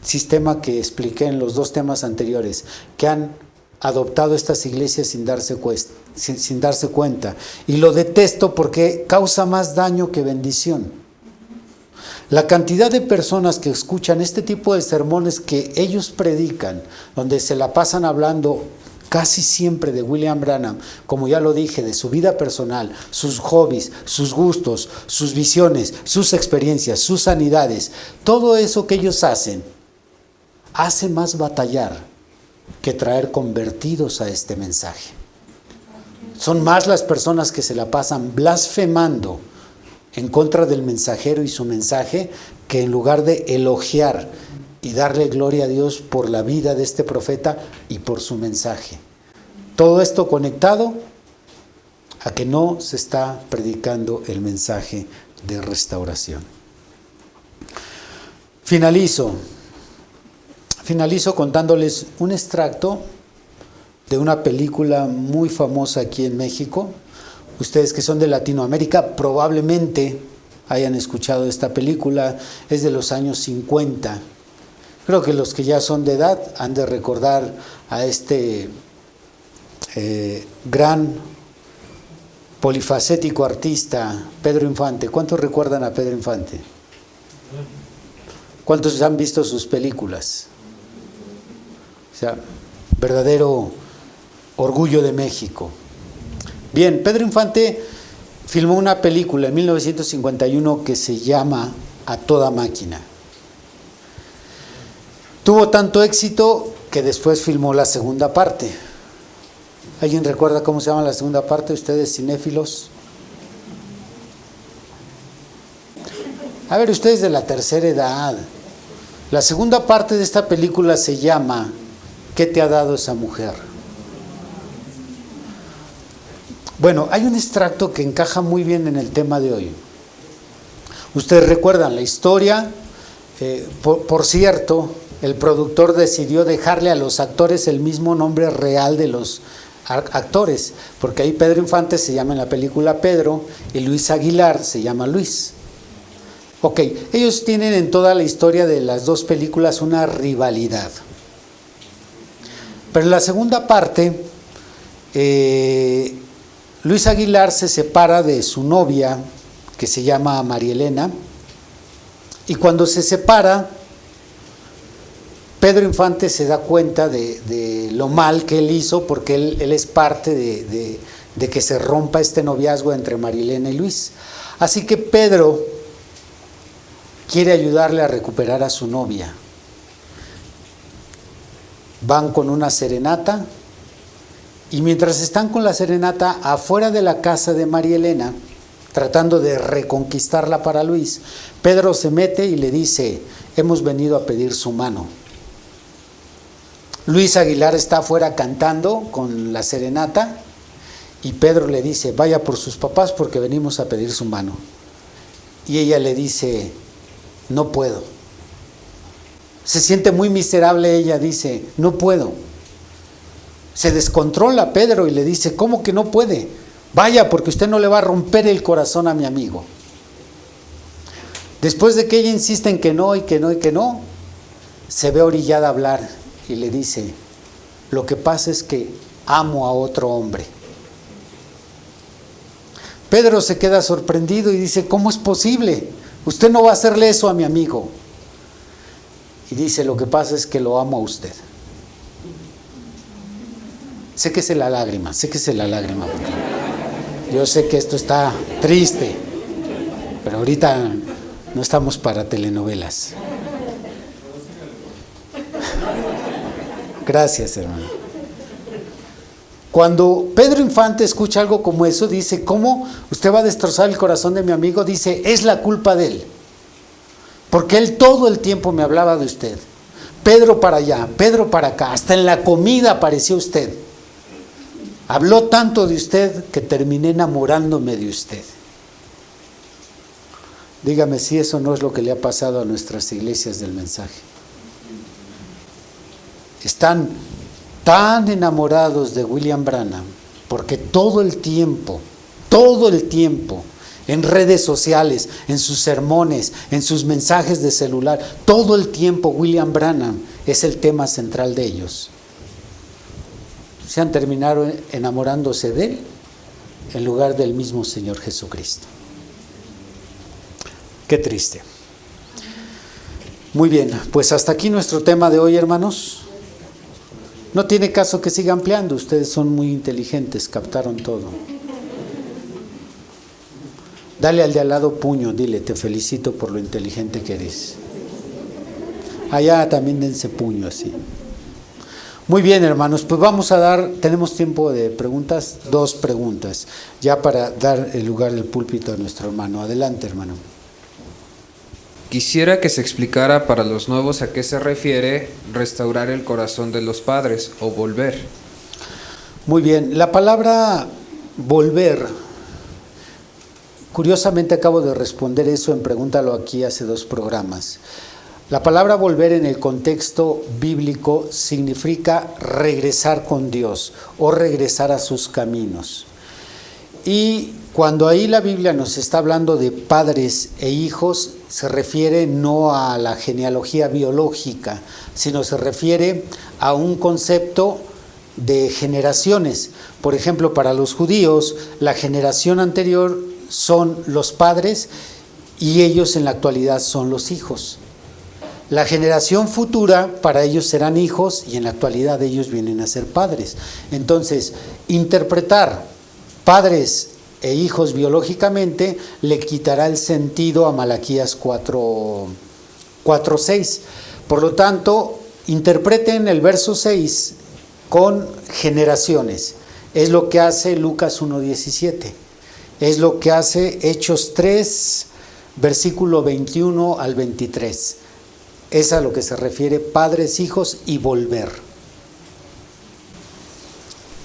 sistema que expliqué en los 2 temas anteriores, que han adoptado estas iglesias sin darse cuenta. Y lo detesto porque causa más daño que bendición. La cantidad de personas que escuchan este tipo de sermones que ellos predican, donde se la pasan hablando casi siempre de William Branham, como ya lo dije, de su vida personal, sus hobbies, sus gustos, sus visiones, sus experiencias, sus sanidades, todo eso que ellos hacen, hace más batallar que traer convertidos a este mensaje. Son más las personas que se la pasan blasfemando en contra del mensajero y su mensaje, que en lugar de elogiar y darle gloria a Dios por la vida de este profeta y por su mensaje. Todo esto conectado a que no se está predicando el mensaje de restauración. Finalizo contándoles un extracto de una película muy famosa aquí en México. Ustedes que son de Latinoamérica probablemente hayan escuchado esta película, es de los años 50. Creo que los que ya son de edad han de recordar a este gran polifacético artista, Pedro Infante. ¿Cuántos recuerdan a Pedro Infante? ¿Cuántos han visto sus películas? O sea, verdadero orgullo de México. Bien, Pedro Infante filmó una película en 1951 que se llama A Toda Máquina. Tuvo tanto éxito que después filmó la segunda parte. ¿Alguien recuerda cómo se llama la segunda parte? ¿Ustedes cinéfilos? A ver, ustedes de la tercera edad. La segunda parte de esta película se llama ¿Qué te ha dado esa mujer? Bueno, hay un extracto que encaja muy bien en el tema de hoy. Ustedes recuerdan la historia. Por cierto, el productor decidió dejarle a los actores el mismo nombre real de los actores, porque ahí Pedro Infante se llama en la película Pedro y Luis Aguilar se llama Luis. Ok, ellos tienen en toda la historia de las 2 películas una rivalidad. Pero en la segunda parte, Luis Aguilar se separa de su novia, que se llama María Elena, y cuando se separa, Pedro Infante se da cuenta de lo mal que él hizo, porque él es parte de que se rompa este noviazgo entre María Elena y Luis. Así que Pedro quiere ayudarle a recuperar a su novia. Van con una serenata, y mientras están con la serenata afuera de la casa de María Elena, tratando de reconquistarla para Luis, Pedro se mete y le dice: hemos venido a pedir su mano. Luis Aguilar está afuera cantando con la serenata y Pedro le dice: vaya por sus papás porque venimos a pedir su mano. Y ella le dice: no puedo. Se siente muy miserable, ella dice: no puedo. Se descontrola Pedro y le dice: ¿cómo que no puede? Vaya, porque usted no le va a romper el corazón a mi amigo. Después de que ella insiste en que no y que no y que no, se ve orillada a hablar y le dice: lo que pasa es que amo a otro hombre. Pedro se queda sorprendido y dice: ¿cómo es posible? Usted no va a hacerle eso a mi amigo. Y dice: lo que pasa es que lo amo a usted. Séquese la lágrima, porque yo sé que esto está triste, pero ahorita no estamos para telenovelas. Gracias, hermano. Cuando Pedro Infante escucha algo como eso, dice: ¿cómo usted va a destrozar el corazón de mi amigo? Dice: es la culpa de él, porque él todo el tiempo me hablaba de usted. Pedro para allá, Pedro para acá, hasta en la comida apareció usted. Habló tanto de usted que terminé enamorándome de usted. Dígame si eso no es lo que le ha pasado a nuestras iglesias del mensaje. Están tan enamorados de William Branham porque todo el tiempo, en redes sociales, en sus sermones, en sus mensajes de celular. Todo el tiempo William Branham es el tema central de ellos. Se han terminado enamorándose de él en lugar del mismo Señor Jesucristo. Qué triste. Muy bien, pues hasta aquí nuestro tema de hoy, hermanos. No tiene caso que siga ampliando, ustedes son muy inteligentes, captaron todo. Dale al de al lado puño, dile, te felicito por lo inteligente que eres. Allá también dense puño así. Muy bien, hermanos, pues vamos a dar, tenemos tiempo de preguntas, 2 preguntas, ya para dar el lugar del púlpito a nuestro hermano. Adelante, hermano. Quisiera que se explicara para los nuevos a qué se refiere restaurar el corazón de los padres o volver. Muy bien, la palabra volver, curiosamente acabo de responder eso en Pregúntalo Aquí hace 2 programas. La palabra volver en el contexto bíblico significa regresar con Dios o regresar a sus caminos. Y cuando ahí la Biblia nos está hablando de padres e hijos, se refiere no a la genealogía biológica, sino se refiere a un concepto de generaciones. Por ejemplo, para los judíos, la generación anterior son los padres y ellos en la actualidad son los hijos. La generación futura, para ellos serán hijos y en la actualidad ellos vienen a ser padres. Entonces, interpretar padres e hijos biológicamente le quitará el sentido a Malaquías 4:6. Por lo tanto, interpreten el verso 6 con generaciones. Es lo que hace Lucas 1:17. Es lo que hace Hechos 3, versículo 21 al 23. Es a lo que se refiere padres, hijos y volver.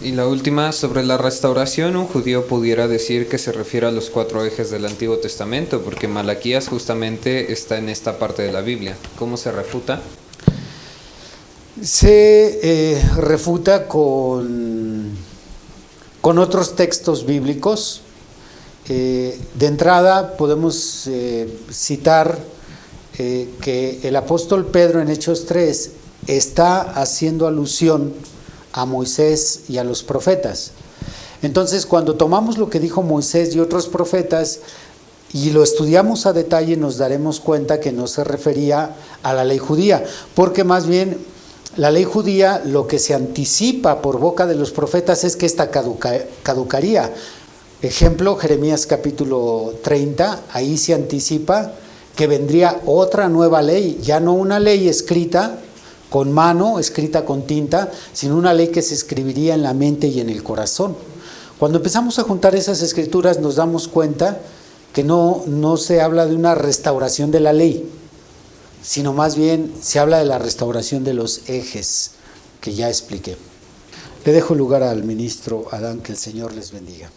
Y la última, sobre la restauración, un judío pudiera decir que se refiere a los 4 ejes del Antiguo Testamento, porque Malaquías justamente está en esta parte de la Biblia. ¿Cómo se refuta? Se refuta con otros textos bíblicos. De entrada podemos citar que el apóstol Pedro en Hechos 3 está haciendo alusión a Moisés y a los profetas. Entonces, cuando tomamos lo que dijo Moisés y otros profetas y lo estudiamos a detalle, nos daremos cuenta que no se refería a la ley judía, porque más bien la ley judía, lo que se anticipa por boca de los profetas es que esta caducaría. Ejemplo, Jeremías capítulo 30, ahí se anticipa que vendría otra nueva ley, ya no una ley escrita con mano, escrita con tinta, sino una ley que se escribiría en la mente y en el corazón. Cuando empezamos a juntar esas escrituras nos damos cuenta que no se habla de una restauración de la ley, sino más bien se habla de la restauración de los ejes que ya expliqué. Le dejo lugar al ministro Adán, que el Señor les bendiga.